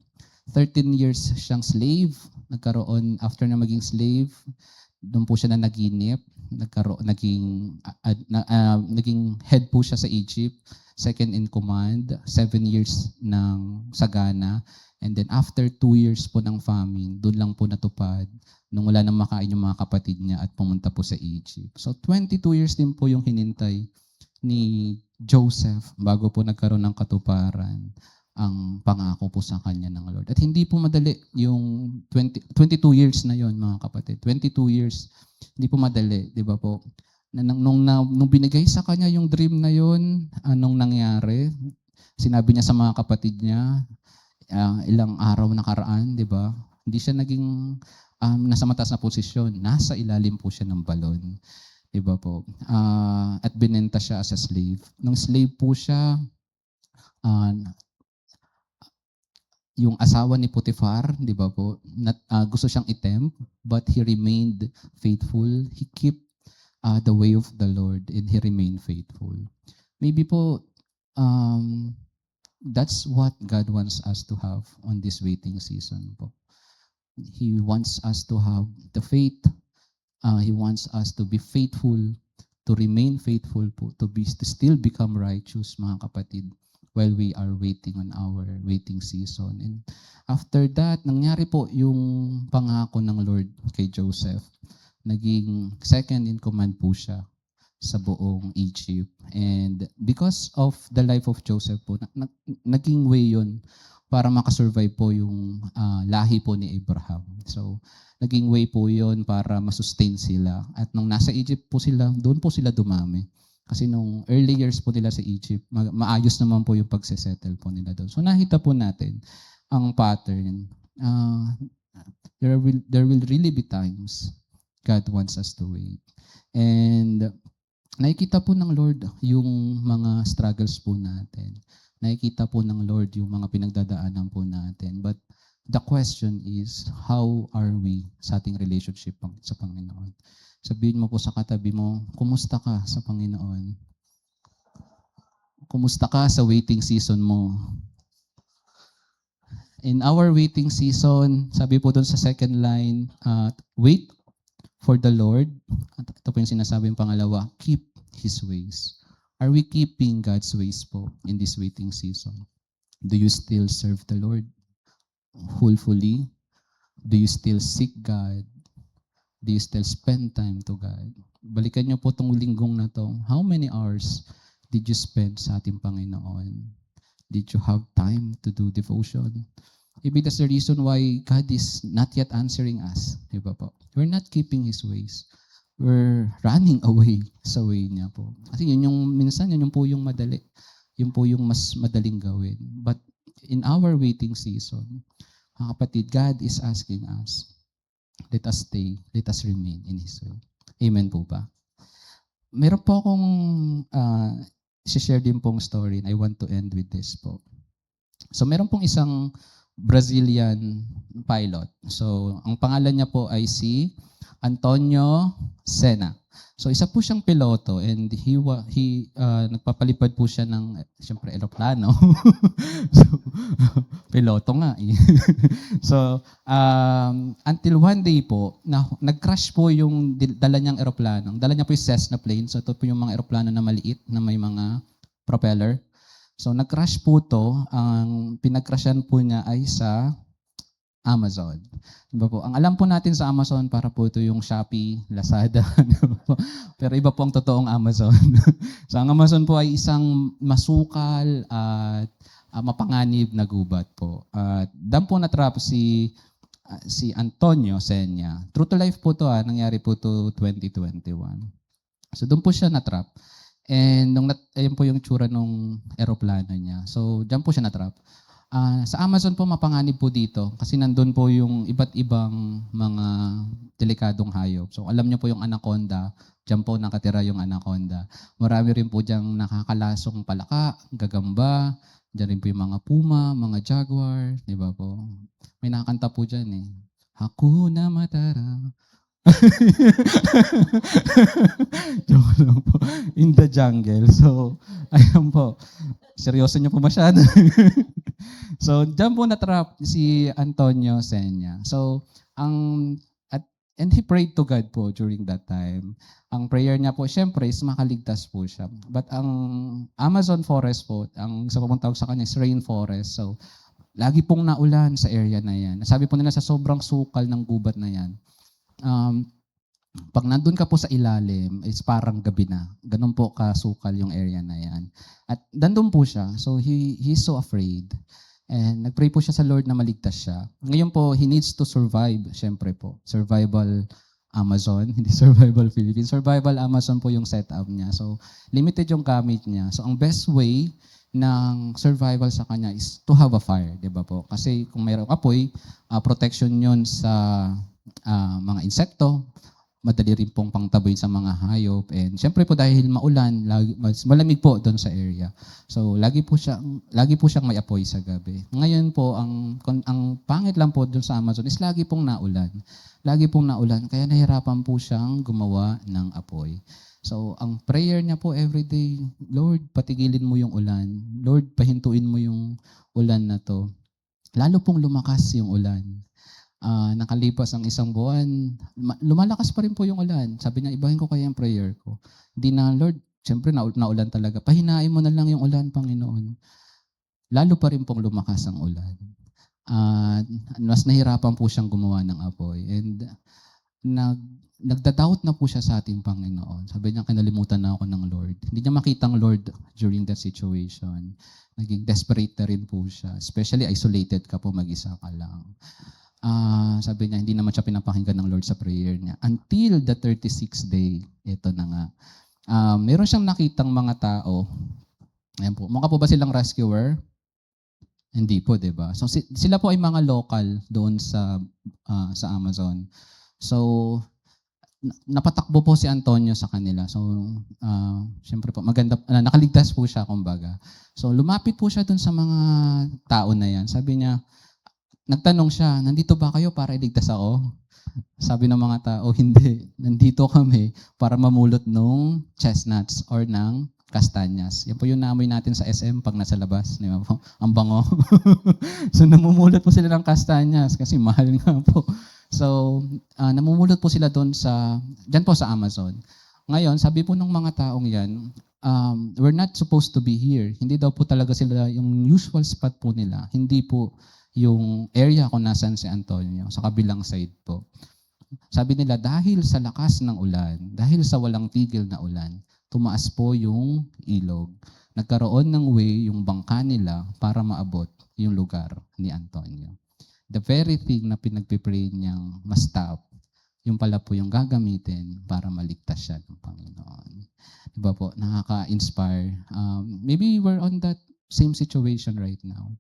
13 years siyang slave. Nagkaroon, after na maging slave, doon po siya na naginip. Naging head po siya sa Egypt. Second in command. 7 years ng sagana. And then after 2 years po ng famine, doon lang po natupad nung wala nang makain yung mga kapatid niya at pumunta po sa Egypt. So 22 years din po yung hinintay ni Joseph bago po nagkaroon ng katuparan ang pangako po sa kanya ng Lord. At hindi po madali yung 22 years na yon, mga kapatid. 22 years, hindi po madali, di ba po? Nung binigay sa kanya yung dream na yon, anong nangyari? Sinabi niya sa mga kapatid niya, ilang araw nakaraan, di ba? Hindi siya naging nasa mataas na posisyon. Nasa ilalim po siya ng balon. Di ba po? At binenta siya as a slave. Nung slave po siya, yung asawa ni Potiphar, di ba po? Gusto siyang i-tempt, but he remained faithful. He kept the way of the Lord and he remained faithful. Maybe po, that's what God wants us to have on this waiting season po. He wants us to have the faith He wants us to be faithful, to remain faithful po, to still become righteous, mga kapatid, while we are waiting on our waiting season. And after that, nangyari po yung pangako ng Lord kay Joseph. Naging second in command po siya sa buong Egypt. And because of the life of Joseph po, naging way yun para makasurvive po yung lahi po ni Abraham. So, naging way po yun para masustain sila. At nung nasa Egypt po sila, doon po sila dumami. Kasi nung early years po nila sa Egypt, maayos naman po yung pagsesettle po nila doon. So, nakita po natin ang pattern. There will really be times God wants us to wait. And nakikita po ng Lord yung mga struggles po natin. Nakikita po ng Lord yung mga pinagdadaanan po natin. But the question is, how are we sa ating relationship sa Panginoon? Sabihin mo po sa katabi mo, kumusta ka sa Panginoon? Kumusta ka sa waiting season mo? In our waiting season, sabi po doon sa second line, wait for the Lord. At ito po yung sinasabing pangalawa, keep His ways. Are we keeping God's ways po in this waiting season? Do you still serve the Lord wholly? Do you still seek God? Do you still spend time to God? Balikan niyo po itong linggong na to. How many hours did you spend sa ating Panginoon? Did you have time to do devotion? Maybe that's the reason why God is not yet answering us. Diba po? We're not keeping His ways. We're running away sa way niya po. Kasi yun yung minsan, yun po yung madali. Yun po yung mas madaling gawin. But in our waiting season, mga kapatid, God is asking us, let us stay, let us remain in His way. Amen po ba? Meron po akong share din pong story and I want to end with this po. So meron pong isang Brazilian pilot. So ang pangalan niya po ay si Antonio Senna. So isa po siyang piloto and nagpapalipad po siya ng siyempre eroplano. So piloto nga eh. So until one day po nag-crash po yung dala niyang eroplano. Dala niya po yung Cessna plane. So ito po yung mga eroplano na maliit na may mga propeller. So nag-crash po to, ang pinag-crashan po niya ay sa Amazon. Diba po? Ang alam po natin sa Amazon para po ito yung Shopee, Lazada. Pero iba po ang totoong Amazon. So ang Amazon po ay isang masukal at mapanganib na gubat po. At doon po natrap si Antonio Senna. True to life po to nangyari po to 2021. So doon po siya natrap. And ayun po yung tsura nung eroplano niya. So, diyan po siya natrap. Sa Amazon po, mapanganib po dito kasi nandun po yung iba't ibang mga delikadong hayop. So, alam niyo po yung anaconda. Diyan po nakatira yung anaconda. Marami rin po diyang nakakalasong palaka, gagamba. Diyan rin po yung mga puma, mga jaguar. Di ba po? May nakakanta po dyan eh. Hakuna Matata. Joke lang po. In the jungle. So, ayun po. Seryoso niyo po masyado. So, dyan po natrap si Antonio Senna. So, and he prayed to God po during that time. Ang prayer niya po, syempre, is makaligtas po siya. But ang Amazon forest po, ang isa pong tawag sa kanya is rainforest. So, lagi pong naulan sa area na yan. Sabi po nila sa sobrang sukal ng gubat na yan, pag nandun ka po sa ilalim, is parang gabi na. Ganun po kasukal yung area na yan. At nandun po siya. So he's so afraid. And nagpray po siya sa Lord na maligtas siya. Ngayon po, he needs to survive. Siyempre po, survival Amazon, hindi survival Philippines. Survival Amazon po yung setup niya. So limited yung gamit niya. So ang best way ng survival sa kanya is to have a fire. Diba po? Kasi kung mayroong apoy, protection yun sa mga insekto, madali rin pong pangtaboy sa mga hayop. And syempre po dahil maulan, malamig po doon sa area. So lagi po siyang may apoy sa gabi. Ngayon po, ang pangit lang po doon sa Amazon is lagi pong naulan. Lagi pong naulan, kaya nahirapan po siyang gumawa ng apoy. So ang prayer niya po everyday, Lord, patigilin mo yung ulan. Lord, pahintuin mo yung ulan na to. Lalo pong lumakas yung ulan. Nakalipas ang isang buwan, lumalakas pa rin po yung ulan. Sabi niya, ibahin ko kaya yung prayer ko. Hindi na, Lord, siyempre naulan talaga. Pahinain mo na lang yung ulan, Panginoon. Lalo pa rin pong lumakas ang ulan. At mas nahirapan po siyang gumawa ng apoy. And nagda-doubt na po siya sa ating Panginoon. Sabi niya, kinalimutan na ako ng Lord. Hindi niya makita ang Lord during that situation. Naging desperate na rin po siya. Especially isolated ka po, mag-isa ka lang. Sabi niya, hindi naman siya pinapakinggan ng Lord sa prayer niya. Until the 36th day, ito na nga. Meron siyang nakitang mga tao. Ayan po. Mukha po ba silang rescuer? Hindi po, di ba? So sila po ay mga local doon sa Amazon. So napatakbo po si Antonio sa kanila. So syempre po maganda, nakaligtas po siya kumbaga. So lumapit po siya doon sa mga tao na yan. Sabi niya, nagtanong siya, nandito ba kayo para iligtas ako? Sabi ng mga tao, hindi. Nandito kami para mamulot ng chestnuts or ng kastanyas. Yan po yung naamoy natin sa SM pag nasa labas. Di ba po? Ang bango. So namumulot po sila ng kastanyas kasi mahal nga po. So namumulot po sila doon dyan po sa Amazon. Ngayon, sabi po ng mga taong yan, we're not supposed to be here. Hindi daw po talaga sila yung usual spot po nila. Hindi po yung area kung nasan si Antonio, sa kabilang side po. Sabi nila, dahil sa lakas ng ulan, dahil sa walang tigil na ulan, tumaas po yung ilog. Nagkaroon ng way yung bangka nila para maabot yung lugar ni Antonio. The very thing na pinagpipray niyang ma-stop, yung pala po yung gagamitin para maligtas siya ng Panginoon. Diba po, nakaka-inspire. Maybe we're on that same situation right now.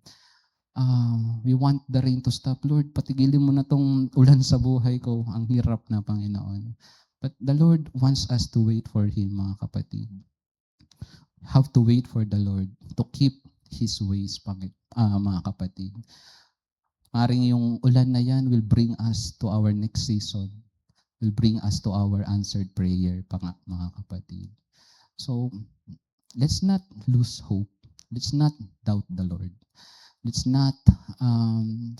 We want the rain to stop. Lord, patigilin mo na tong ulan sa buhay ko. Ang hirap na, Panginoon. But the Lord wants us to wait for Him, mga kapatid. Have to wait for the Lord to keep His ways, mga kapatid. Maring yung ulan na yan will bring us to our next season. Will bring us to our answered prayer, mga kapatid. So, let's not lose hope. Let's not doubt the Lord. Let's not,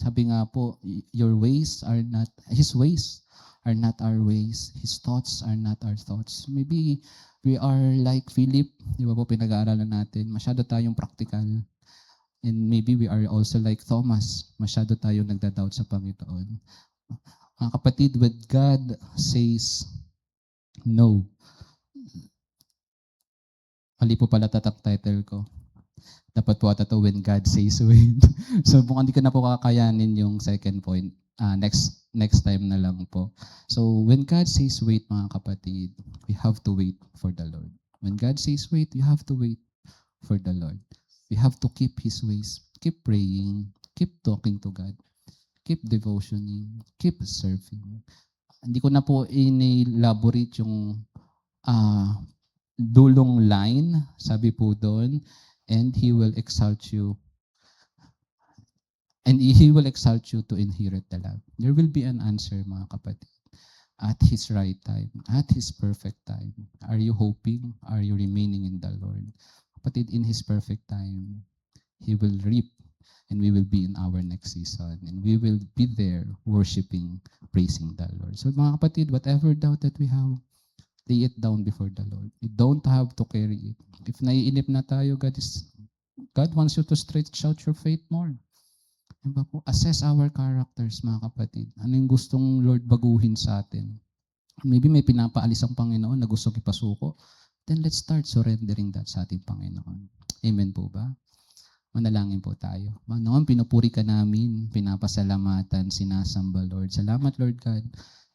sabi nga po, your ways are not, His ways are not our ways. His thoughts are not our thoughts. Maybe we are like Philip, di ba po pinag-aaralan natin, masyado tayong practical. And maybe we are also like Thomas, masyado tayong nagda-doubt sa Panginoon. Mga kapatid, when God says no, mali po pala tatak title ko. Dapat po ata to when God says wait. So kung hindi ko na po kakayanin yung second point, next time na lang po. So when God says wait, mga kapatid, we have to wait for the Lord. When God says wait, you have to wait for the Lord. We have to keep His ways, keep praying, keep talking to God, keep devotioning, keep serving. Hindi ko na po in-elaborate yung dulong line, sabi po doon, and He will exalt you. And He will exalt you to inherit the land. There will be an answer, mga kapatid, at His right time, at His perfect time. Are you hoping? Are you remaining in the Lord? Kapatid, in His perfect time, He will reap, and we will be in our next season, and we will be there worshiping, praising the Lord. So mga kapatid, whatever doubt that we have, lay it down before the Lord. You don't have to carry it. If naiinip na tayo, God wants you to stretch out your faith more. Diba po? Assess our characters, mga kapatid. Ano yung gustong Lord baguhin sa atin? Maybe may pinapaalis ang Panginoon na gusto ipasuko. Then let's start surrendering that sa ating Panginoon. Amen po ba? Manalangin po tayo. Panginoon, pinupuri ka namin, pinapasalamatan, sinasamba, Lord. Salamat, Lord God,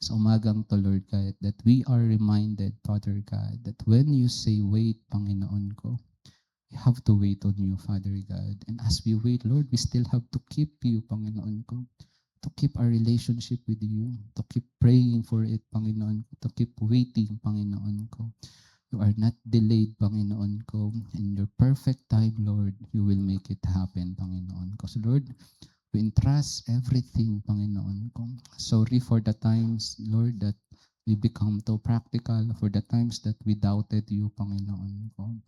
sa umagang to, Lord God, that we are reminded, Father God, that when you say wait, Panginoon ko, we have to wait on you, Father God. And as we wait, Lord, we still have to keep you, Panginoon ko, to keep our relationship with you, to keep praying for it, Panginoon ko, to keep waiting, Panginoon ko. You are not delayed, Panginoon ko. In your perfect time, Lord, you will make it happen, Panginoon ko. So, Lord, we entrust everything, Panginoon ko. Sorry for the times, Lord, that we become too practical, for the times that we doubted you, Panginoon ko.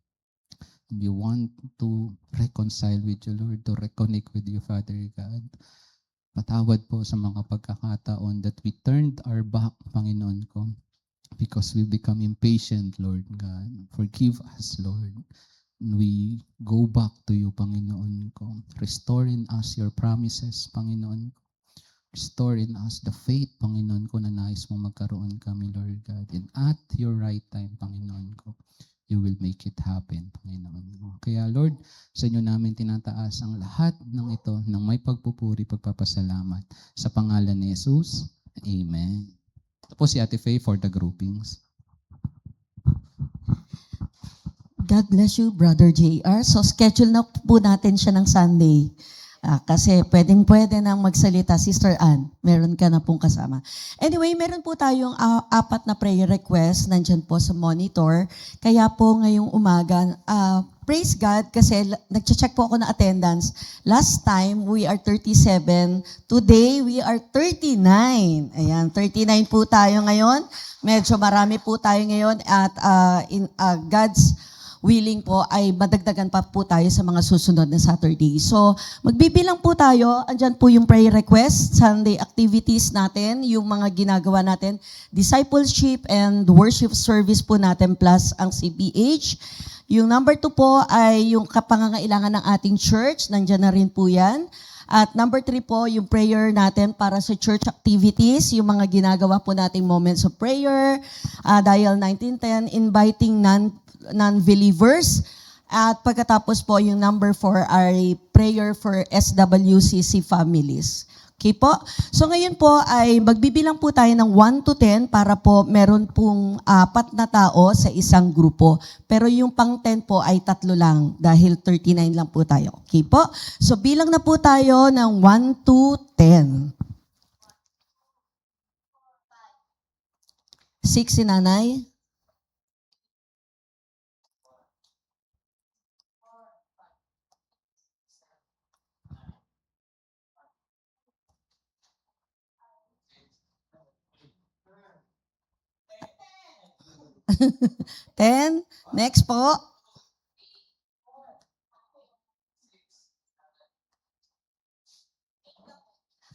We want to reconcile with you, Lord, to reconnect with you, Father God. Patawad po sa mga pagkakataon that we turned our back, Panginoon ko, because we become impatient, Lord God. Forgive us, Lord. We go back to you, Panginoon ko. Restore in us your promises, Panginoon ko. Restore in us the faith, Panginoon ko, na nais mong magkaroon kami, Lord God. And at your right time, Panginoon ko, you will make it happen, Panginoon ko. Kaya, Lord, sa inyo namin tinataas ang lahat ng ito ng may pagpupuri, pagpapasalamat. Sa pangalan ni Jesus, Amen. Ito po si Ate Faye for the groupings. God bless you, Brother JR. So schedule na po natin siya ng Sunday. Kasi pwedeng-pwede nang magsalita. Sister Ann, meron ka na pong kasama. Anyway, meron po tayong 4 na prayer request. Nandyan po sa monitor. Kaya po ngayong umaga, praise God kasi nag-check po ako ng attendance. Last time, we are 37. Today, we are 39. Ayan, 39 po tayo ngayon. Medyo marami po tayo ngayon at God's willing po ay madagdagan pa po tayo sa mga susunod na Saturday. So, magbibilang po tayo. Andyan po yung prayer request, Sunday activities natin, yung mga ginagawa natin, discipleship and worship service po natin plus ang CBH. Yung number 2 po ay yung kapangangailangan ng ating church. Nandyan na rin po yan. At number 3 po, yung prayer natin para sa church activities, yung mga ginagawa po nating moments of prayer, dial 1910, inviting non-believers. At pagkatapos po, yung number 4 ay prayer for SWCC families. Okay po? So ngayon po ay magbibilang po tayo ng 1 to 10 para po meron pong 4 na tao sa isang grupo. Pero yung pang 10 po ay 3 lang dahil 39 lang po tayo. Okay po? So bilang na po tayo ng 1 to 10. 6 si nanay. Ten. Next po.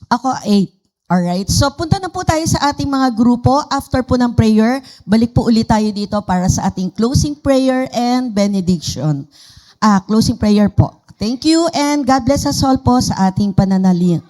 Ako, 8. Alright. So, punta na po tayo sa ating mga grupo. After po ng prayer, balik po ulit tayo dito para sa ating closing prayer and benediction. Closing prayer po. Thank you and God bless us all po sa ating pananalangin.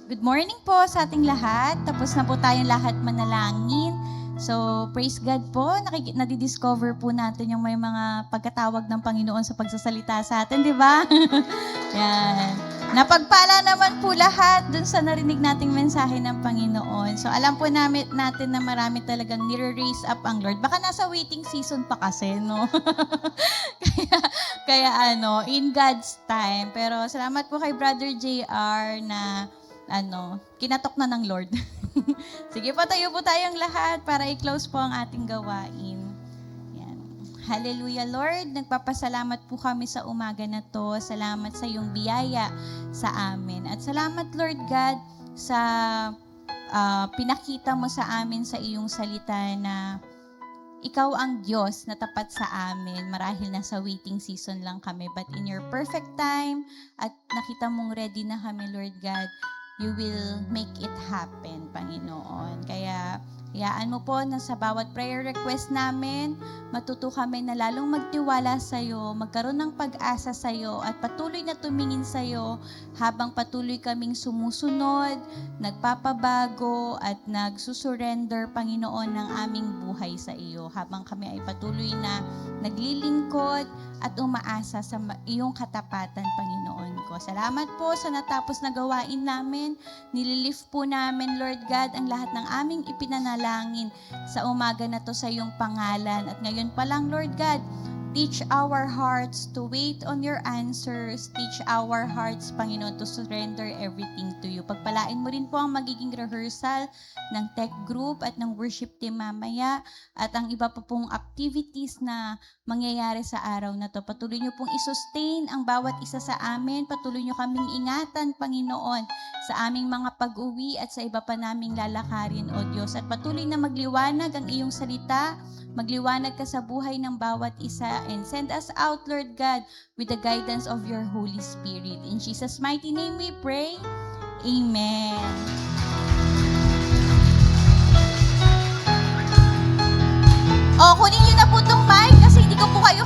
Good morning po sa ating lahat. Tapos na po tayong lahat manalangin. So, praise God po. Nadidiscover po natin yung may mga pagkatawag ng Panginoon sa pagsasalita sa atin, di ba? Yan. Napagpala naman po lahat dun sa narinig nating mensahe ng Panginoon. So, alam po natin na marami talagang nire-raise up ang Lord. Baka nasa waiting season pa kasi, no? kaya in God's time. Pero salamat po kay Brother JR na kinatok na ng Lord. Sige po, tayo po tayong lahat para i-close po ang ating gawain. Yan. Hallelujah, Lord. Nagpapasalamat po kami sa umaga na to. Salamat sa iyong biyaya sa amin. At salamat, Lord God, sa pinakita mo sa amin sa iyong salita na ikaw ang Diyos na tapat sa amin. Marahil nasa waiting season lang kami. But in your perfect time, at nakita mong ready na kami, Lord God, you will make it happen, Panginoon. Kaya, hayaan mo po na sa bawat prayer request namin, matuto kami na lalong magtiwala sa iyo, magkaroon ng pag-asa sa iyo, at patuloy na tumingin sa iyo habang patuloy kaming sumusunod, nagpapabago, at nagsusurrender, Panginoon, ng aming buhay sa iyo. Habang kami ay patuloy na naglilingkod at umaasa sa iyong katapatan, Panginoon ko. Salamat po sa natapos na gawain namin. Nililift po namin, Lord God, ang lahat ng aming ipinanalangin sa umaga na to sa iyong pangalan. At ngayon pa lang, Lord God, teach our hearts to wait on your answers. Teach our hearts, Panginoon, to surrender everything to you. Pagpalain mo rin po ang magiging rehearsal ng tech group at ng worship team mamaya at ang iba pa pong activities na mangyayari sa araw na to. Patuloy niyo pong isustain ang bawat isa sa amin. Patuloy niyo kaming ingatan, Panginoon, sa aming mga pag-uwi at sa iba pa naming lalakarin, O Diyos. At patuloy na magliwanag ang iyong salita. Magliwanag ka sa buhay ng bawat isa and send us out, Lord God, with the guidance of your Holy Spirit. In Jesus' mighty name we pray. Amen. Kunin niyo na po itong mic kasi hindi ko po kayo